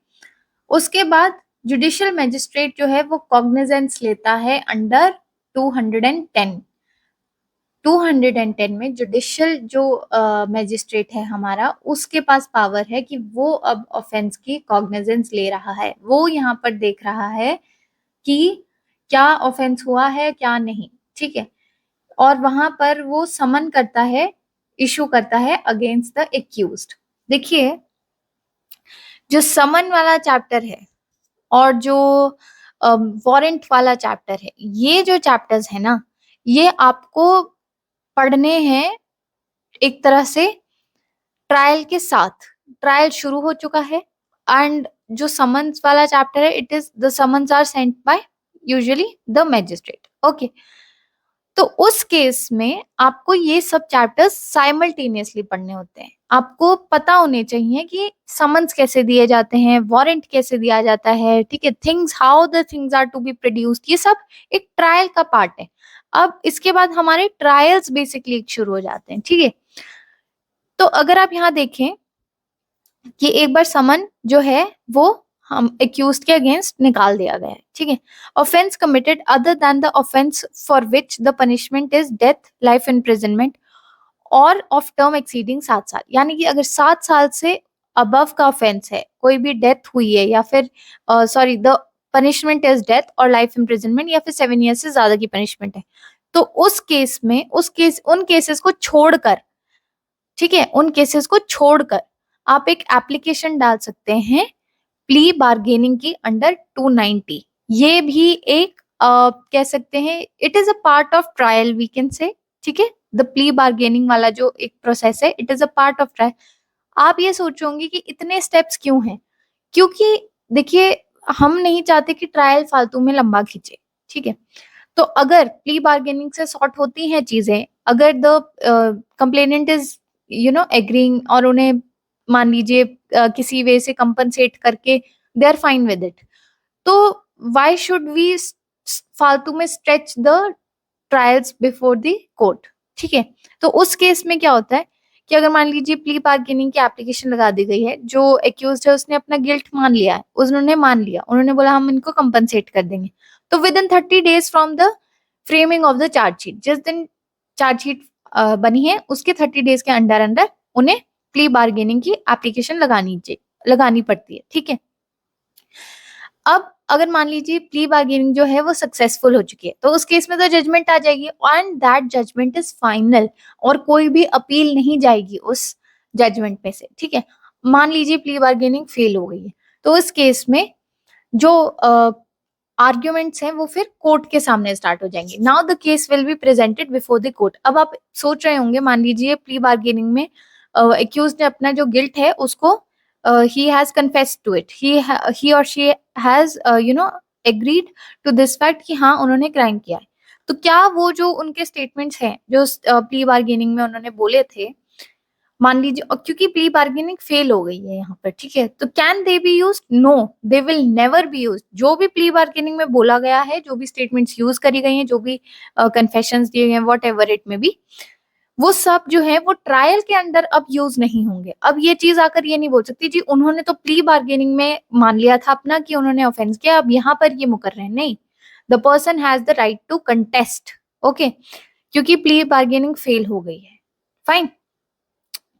उसके बाद जुडिशियल मैजिस्ट्रेट जो है वो कॉग्निजेंस लेता है अंडर 210। 210 में जुडिशियल जो मैजिस्ट्रेट है हमारा, उसके पास पावर है कि वो अब ऑफेंस की कॉग्निजेंस ले रहा है, वो यहाँ पर देख रहा है कि क्या ऑफेंस हुआ है क्या नहीं, ठीक है। और वहां पर वो समन करता है, इशू करता है अगेंस्ट द एक्यूज्ड। देखिए, जो समन वाला चैप्टर है और जो वारंट वाला चैप्टर है, ये जो चैप्टर्स है ना, ये आपको पढ़ने हैं एक तरह से ट्रायल के साथ। ट्रायल शुरू हो चुका है, एंड जो समन्स वाला चैप्टर है, it is the summons are sent by usually the magistrate. Okay, तो उस केस में आपको ये सब चैप्टर्स साइमल्टेनियसली पढ़ने होते हैं। आपको पता होने चाहिए कि समन्स कैसे दिए जाते हैं, वारंट कैसे दिया जाता है, ठीक है, things, how the things are to be produced, ये सब एक ट्रायल का पार्ट है। अब इसके बाद हमारे ट्रायल्स बेसिकली शुरू हो जाते हैं, ठीक है। तो अगर आप यहाँ देखें कि एक बार समन जो है वो हम एक्यूज्ड के अगेंस्ट निकाल दिया गया है, ठीक है। Offence committed other than the offence for which the punishment is death, life imprisonment और ऑफ टर्म एक्सीडिंग 7 साल, यानी कि अगर 7 साल से अबव का ऑफेंस है, कोई भी डेथ हुई है, या फिर sorry, the punishment is death और लाइफ इम्प्रिजनमेंट, या फिर 7 ईयर से ज्यादा की पनिशमेंट है, तो उस केस में उन केसेस को छोड़कर, ठीक है, उन केसेस को छोड़कर आप एक एप्लीकेशन डाल सकते हैं प्ली बार्गेनिंग की अंडर 290। ये भी एक कह सकते हैं, it is a part of trial we can say, ठीक है। द प्ली बार्गेनिंग वाला जो एक प्रोसेस है, it is a part of trial. आप ये सोचोगे कि इतने स्टेप्स क्यों हैं, क्योंकि देखिए, हम नहीं चाहते कि ट्रायल फालतू में लंबा खींचे, ठीक है। तो अगर प्ली बार्गेनिंग से सॉर्ट होती हैं चीजें, अगर द कंप्लेनेंट इज एग्रीइंग, और उन्हें मान लीजिए किसी वे से कंपनसेट करके they are fine with it, तो व्हाई शुड वी फालतू में stretch the trials before the court, ठीक है। तो उस केस में क्या होता है कि अगर मान लीजिए प्ली बार्गेनिंग की एप्लीकेशन लगा दी गई है, जो एक्यूज्ड है उसने अपना गिल्ट मान लिया है, उन्होंने मान लिया, उन्होंने बोला हम इनको कंपनसेट कर देंगे, तो with in 30 days from the framing of the chargesheet, जिस दिन चार्जशीट बनी है उसके 30 days के अंडर अंडर उन्हें प्ली बार्गेनिंग की एप्लीकेशन लगानी पड़ती है, ठीक है। अब अगर मान लीजिए प्ली बार्गेनिंग जो है वो सक्सेसफुल हो चुकी है, तो उस केस में तो जजमेंट आ जाएगी, and that judgement is final, और कोई भी अपील नहीं जाएगी उस जजमेंट में से, ठीक है। मान लीजिए प्ली बार्गेनिंग फेल हो गई है, तो इस केस में जो आर्ग्यूमेंट्स हैं वो फिर कोर्ट के सामने स्टार्ट हो जाएंगे। Now the case will be presented before the court. अब आप सोच रहे होंगे, मान लीजिए प्ली बार्गेनिंग में एक्यूज ने अपना जो गिल्ट है उसको he has confessed to it, he or she has agreed to this fact कि हाँ उन्होंने क्राइम किया है, तो क्या वो जो उनके स्टेटमेंट्स हैं जो प्ली बार्गेनिंग में उन्होंने बोले थे, मान लीजिए, और क्योंकि प्ली बार्गेनिंग फेल हो गई है यहाँ पर, ठीक है, तो can they be use? No, they will never be use. जो भी प्ली बार्गेनिंग में बोला गया है, जो भी स्टेटमेंट्स यूज करी गई हैं, जो भी कन्फेशंस दिए गए हैं, वॉट एवर इट में बी, वो सब जो है वो ट्रायल के अंदर अब यूज नहीं होंगे। अब ये चीज आकर ये नहीं बोल सकती जी उन्होंने तो प्ली बार्गेनिंग में मान लिया था अपना कि उन्होंने ऑफेंस किया, अब यहाँ पर ये मुकर रहे हैं, नहीं। The person has the right to contest, okay, क्योंकि प्ली बार्गेनिंग फेल हो गई है, fine.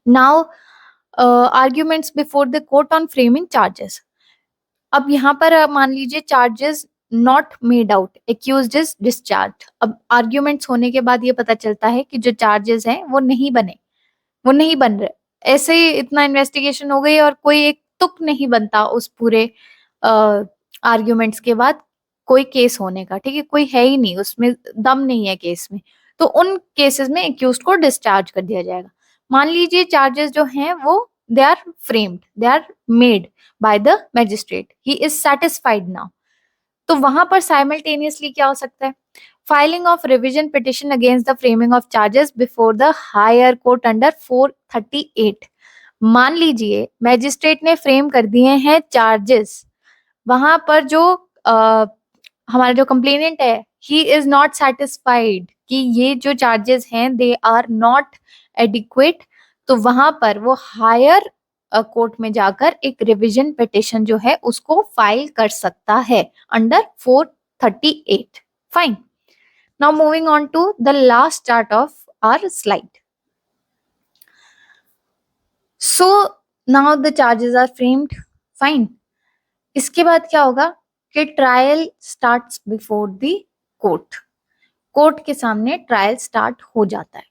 Now arguments before the court on framing charges. अब यहाँ पर मान लीजिए charges not made out, accused is discharge. अब आर्ग्यूमेंट्स होने के बाद ये पता चलता है कि जो चार्जेस हैं वो नहीं बन रहे, ऐसे ही इतना इन्वेस्टिगेशन हो गई और कोई एक तुक नहीं बनता उस पूरे आर्ग्यूमेंट्स के बाद कोई केस होने का, ठीक है, कोई है ही नहीं उसमें, दम नहीं है केस में, तो उन केसेस में एक्यूज्ड को डिस्चार्ज कर दिया जाएगा। मान लीजिए चार्जेस जो हैं वो they are framed, they are made by the magistrate, he is satisfied now, तो वहां पर साइमल्टेनियसली क्या हो सकता है, filing of revision petition against the framing of charges before the higher court under 438। मान लीजिए मैजिस्ट्रेट ने फ्रेम कर दिए हैं चार्जेस, वहां पर जो हमारा जो कंप्लेनेंट है ही इज नॉट सेटिस्फाइड कि ये जो चार्जेस हैं दे आर नॉट एडिक्वेट, तो वहां पर वो हायर कोर्ट में जाकर एक रिवीजन पिटिशन जो है उसको फाइल कर सकता है under 438। Fine, now moving on to the last chart of our slide. So now the charges are framed, fine. इसके बाद क्या होगा कि trial starts before the court, court के सामने ट्रायल स्टार्ट हो जाता है।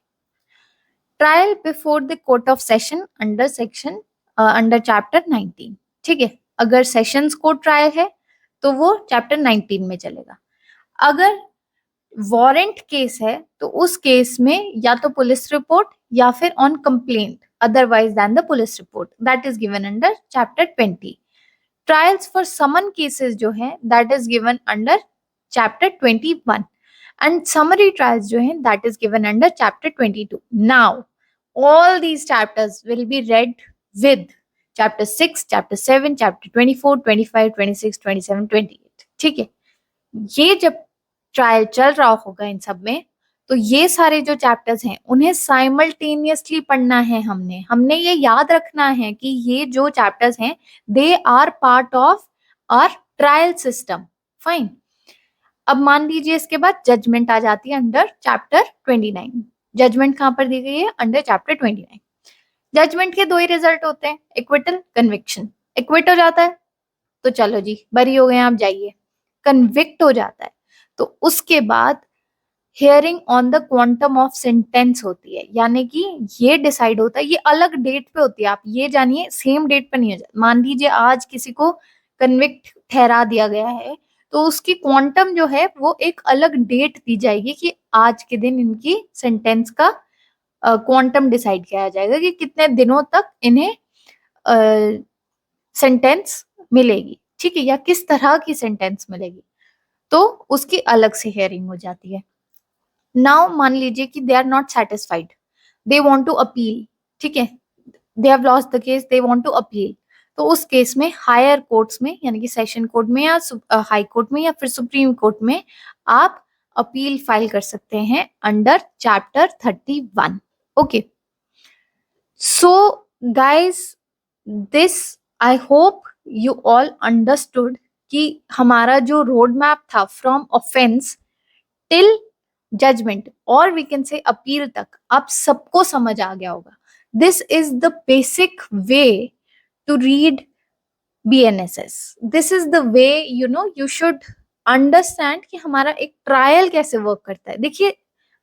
Trial before the court of session under section under chapter 19, ठीक है, अगर सेशंस कोर्ट ट्रायल है तो वो चैप्टर 19 में चलेगा। अगर वारंट केस है तो उस केस में या तो पुलिस रिपोर्ट या फिर on complaint otherwise then the police report, that is given under chapter 20। Trials for summon cases जो है that is given under chapter 21 and summary trials जो है that is given under chapter 22। Now all these chapters will be read with chapter 6, chapter 7, chapter 24, 25, 26, 27, 28, ठीक है। ये जब trial चल रहा होगा इन सब में, तो ये सारे जो चैप्टर्स हैं उन्हें साइमल्टेनियसली पढ़ना है, हमने ये याद रखना है कि ये जो चैप्टर्स हैं they are part of our trial system. Fine, अब मान लीजिए इसके बाद जजमेंट आ जाती है अंडर चैप्टर 29। जजमेंट कहां पर दी गई है, अंडर चैप्टर 29। जजमेंट के दो ही रिजल्ट होते हैं, इक्विटल, कन्विक्शन। इक्विट हो जाता है तो चलो जी बरी हो गए आप जाइए, कन्विक्ट हो जाता है तो उसके बाद hearing on the quantum of sentence होती है, यानी कि ये डिसाइड होता है, ये अलग डेट पे होती है, आप ये जानिए सेम डेट पे नहीं हो जाता। मान लीजिए आज किसी को कन्विक्ट ठहरा दिया गया है तो उसकी क्वांटम जो है वो एक अलग डेट दी जाएगी कि आज के दिन इनकी सेंटेंस का क्वांटम डिसाइड किया जाएगा कि कितने दिनों तक इन्हें सेंटेंस मिलेगी, ठीक है, या किस तरह की सेंटेंस मिलेगी, तो उसकी अलग से हियरिंग हो जाती है। नाउ मान लीजिए कि they are not satisfied, they want to appeal, ठीक है, they have lost the case, they want to appeal, तो उस केस में हायर कोर्ट्स में यानी कि सेशन कोर्ट में या हाई कोर्ट में या फिर सुप्रीम कोर्ट में आप अपील फाइल कर सकते हैं under chapter 31। Okay, so guys this I hope you all understood कि हमारा जो रोड मैप था फ्रॉम ऑफेंस टिल जजमेंट और वी कैन से अपील तक आप सबको समझ आ गया होगा। This is the basic way to read BNSS, this is the way you know you should understand कि हमारा एक ट्रायल कैसे वर्क करता है। देखिए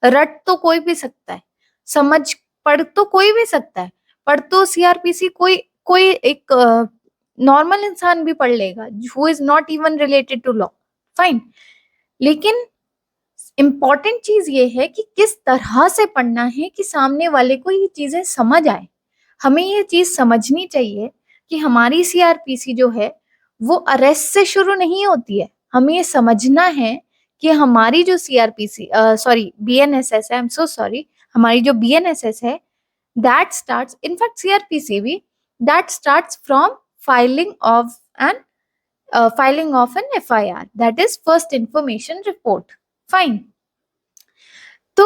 रट तो कोई भी सकता है, समझ पढ़ तो कोई भी सकता है, पढ़ तो CRPC कोई कोई एक नॉर्मल इंसान भी पढ़ लेगा who is not even related to law, fine. लेकिन इंपॉर्टेंट चीज ये है कि किस तरह से पढ़ना है कि सामने वाले को ये चीजें समझ आए। हमें ये चीज समझनी चाहिए कि हमारी CRPC जो है वो अरेस्ट से शुरू नहीं होती है। हमें ये समझना है कि हमारी जो CRPC सॉरी BNSS है, आई एम सो सॉरी, हमारी जो BNSS है दैट स्टार्ट्स, इनफैक्ट CRPC भी, that starts from filing of an FIR, that is first information report. Fine. So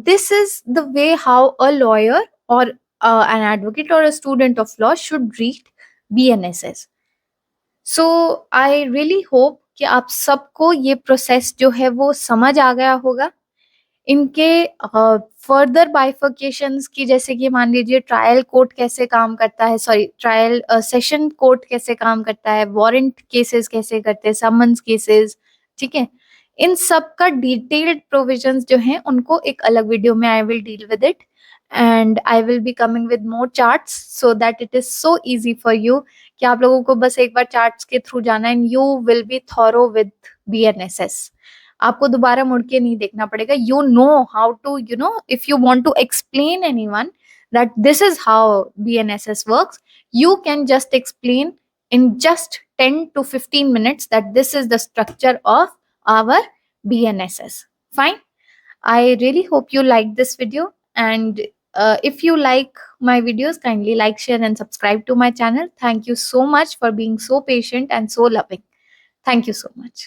this is the way how a lawyer or an advocate or a student of law should read BNSS. So I really hope कि आप सबको ये process जो है वो समझ आ गया होगा। इनके फर्दर बाइफर्केशंस की, जैसे कि मान लीजिए ट्रायल कोर्ट कैसे काम करता है, सॉरी ट्रायल सेशन कोर्ट कैसे काम करता है, वारंट केसेस कैसे करते हैं, समन्स केसेस, ठीक है, इन सब का डिटेल्ड प्रोविजंस जो हैं उनको एक अलग वीडियो में I will deal with it and I will be coming with more charts so that it is so easy for you कि आप लोगों को बस एक बार चार्ट्स के थ्रू जाना and you will be thorough with BNSS. आपको दोबारा मुड़ के नहीं देखना पड़ेगा. You know how to, if you want to explain anyone that this is how BNSS works, you can just explain in just 10 to 15 minutes that this is the structure of our BNSS. Fine. I really hope you liked this video, and if you like my videos, kindly like, share and subscribe to my channel. Thank you so much for being so patient and so loving. Thank you so much.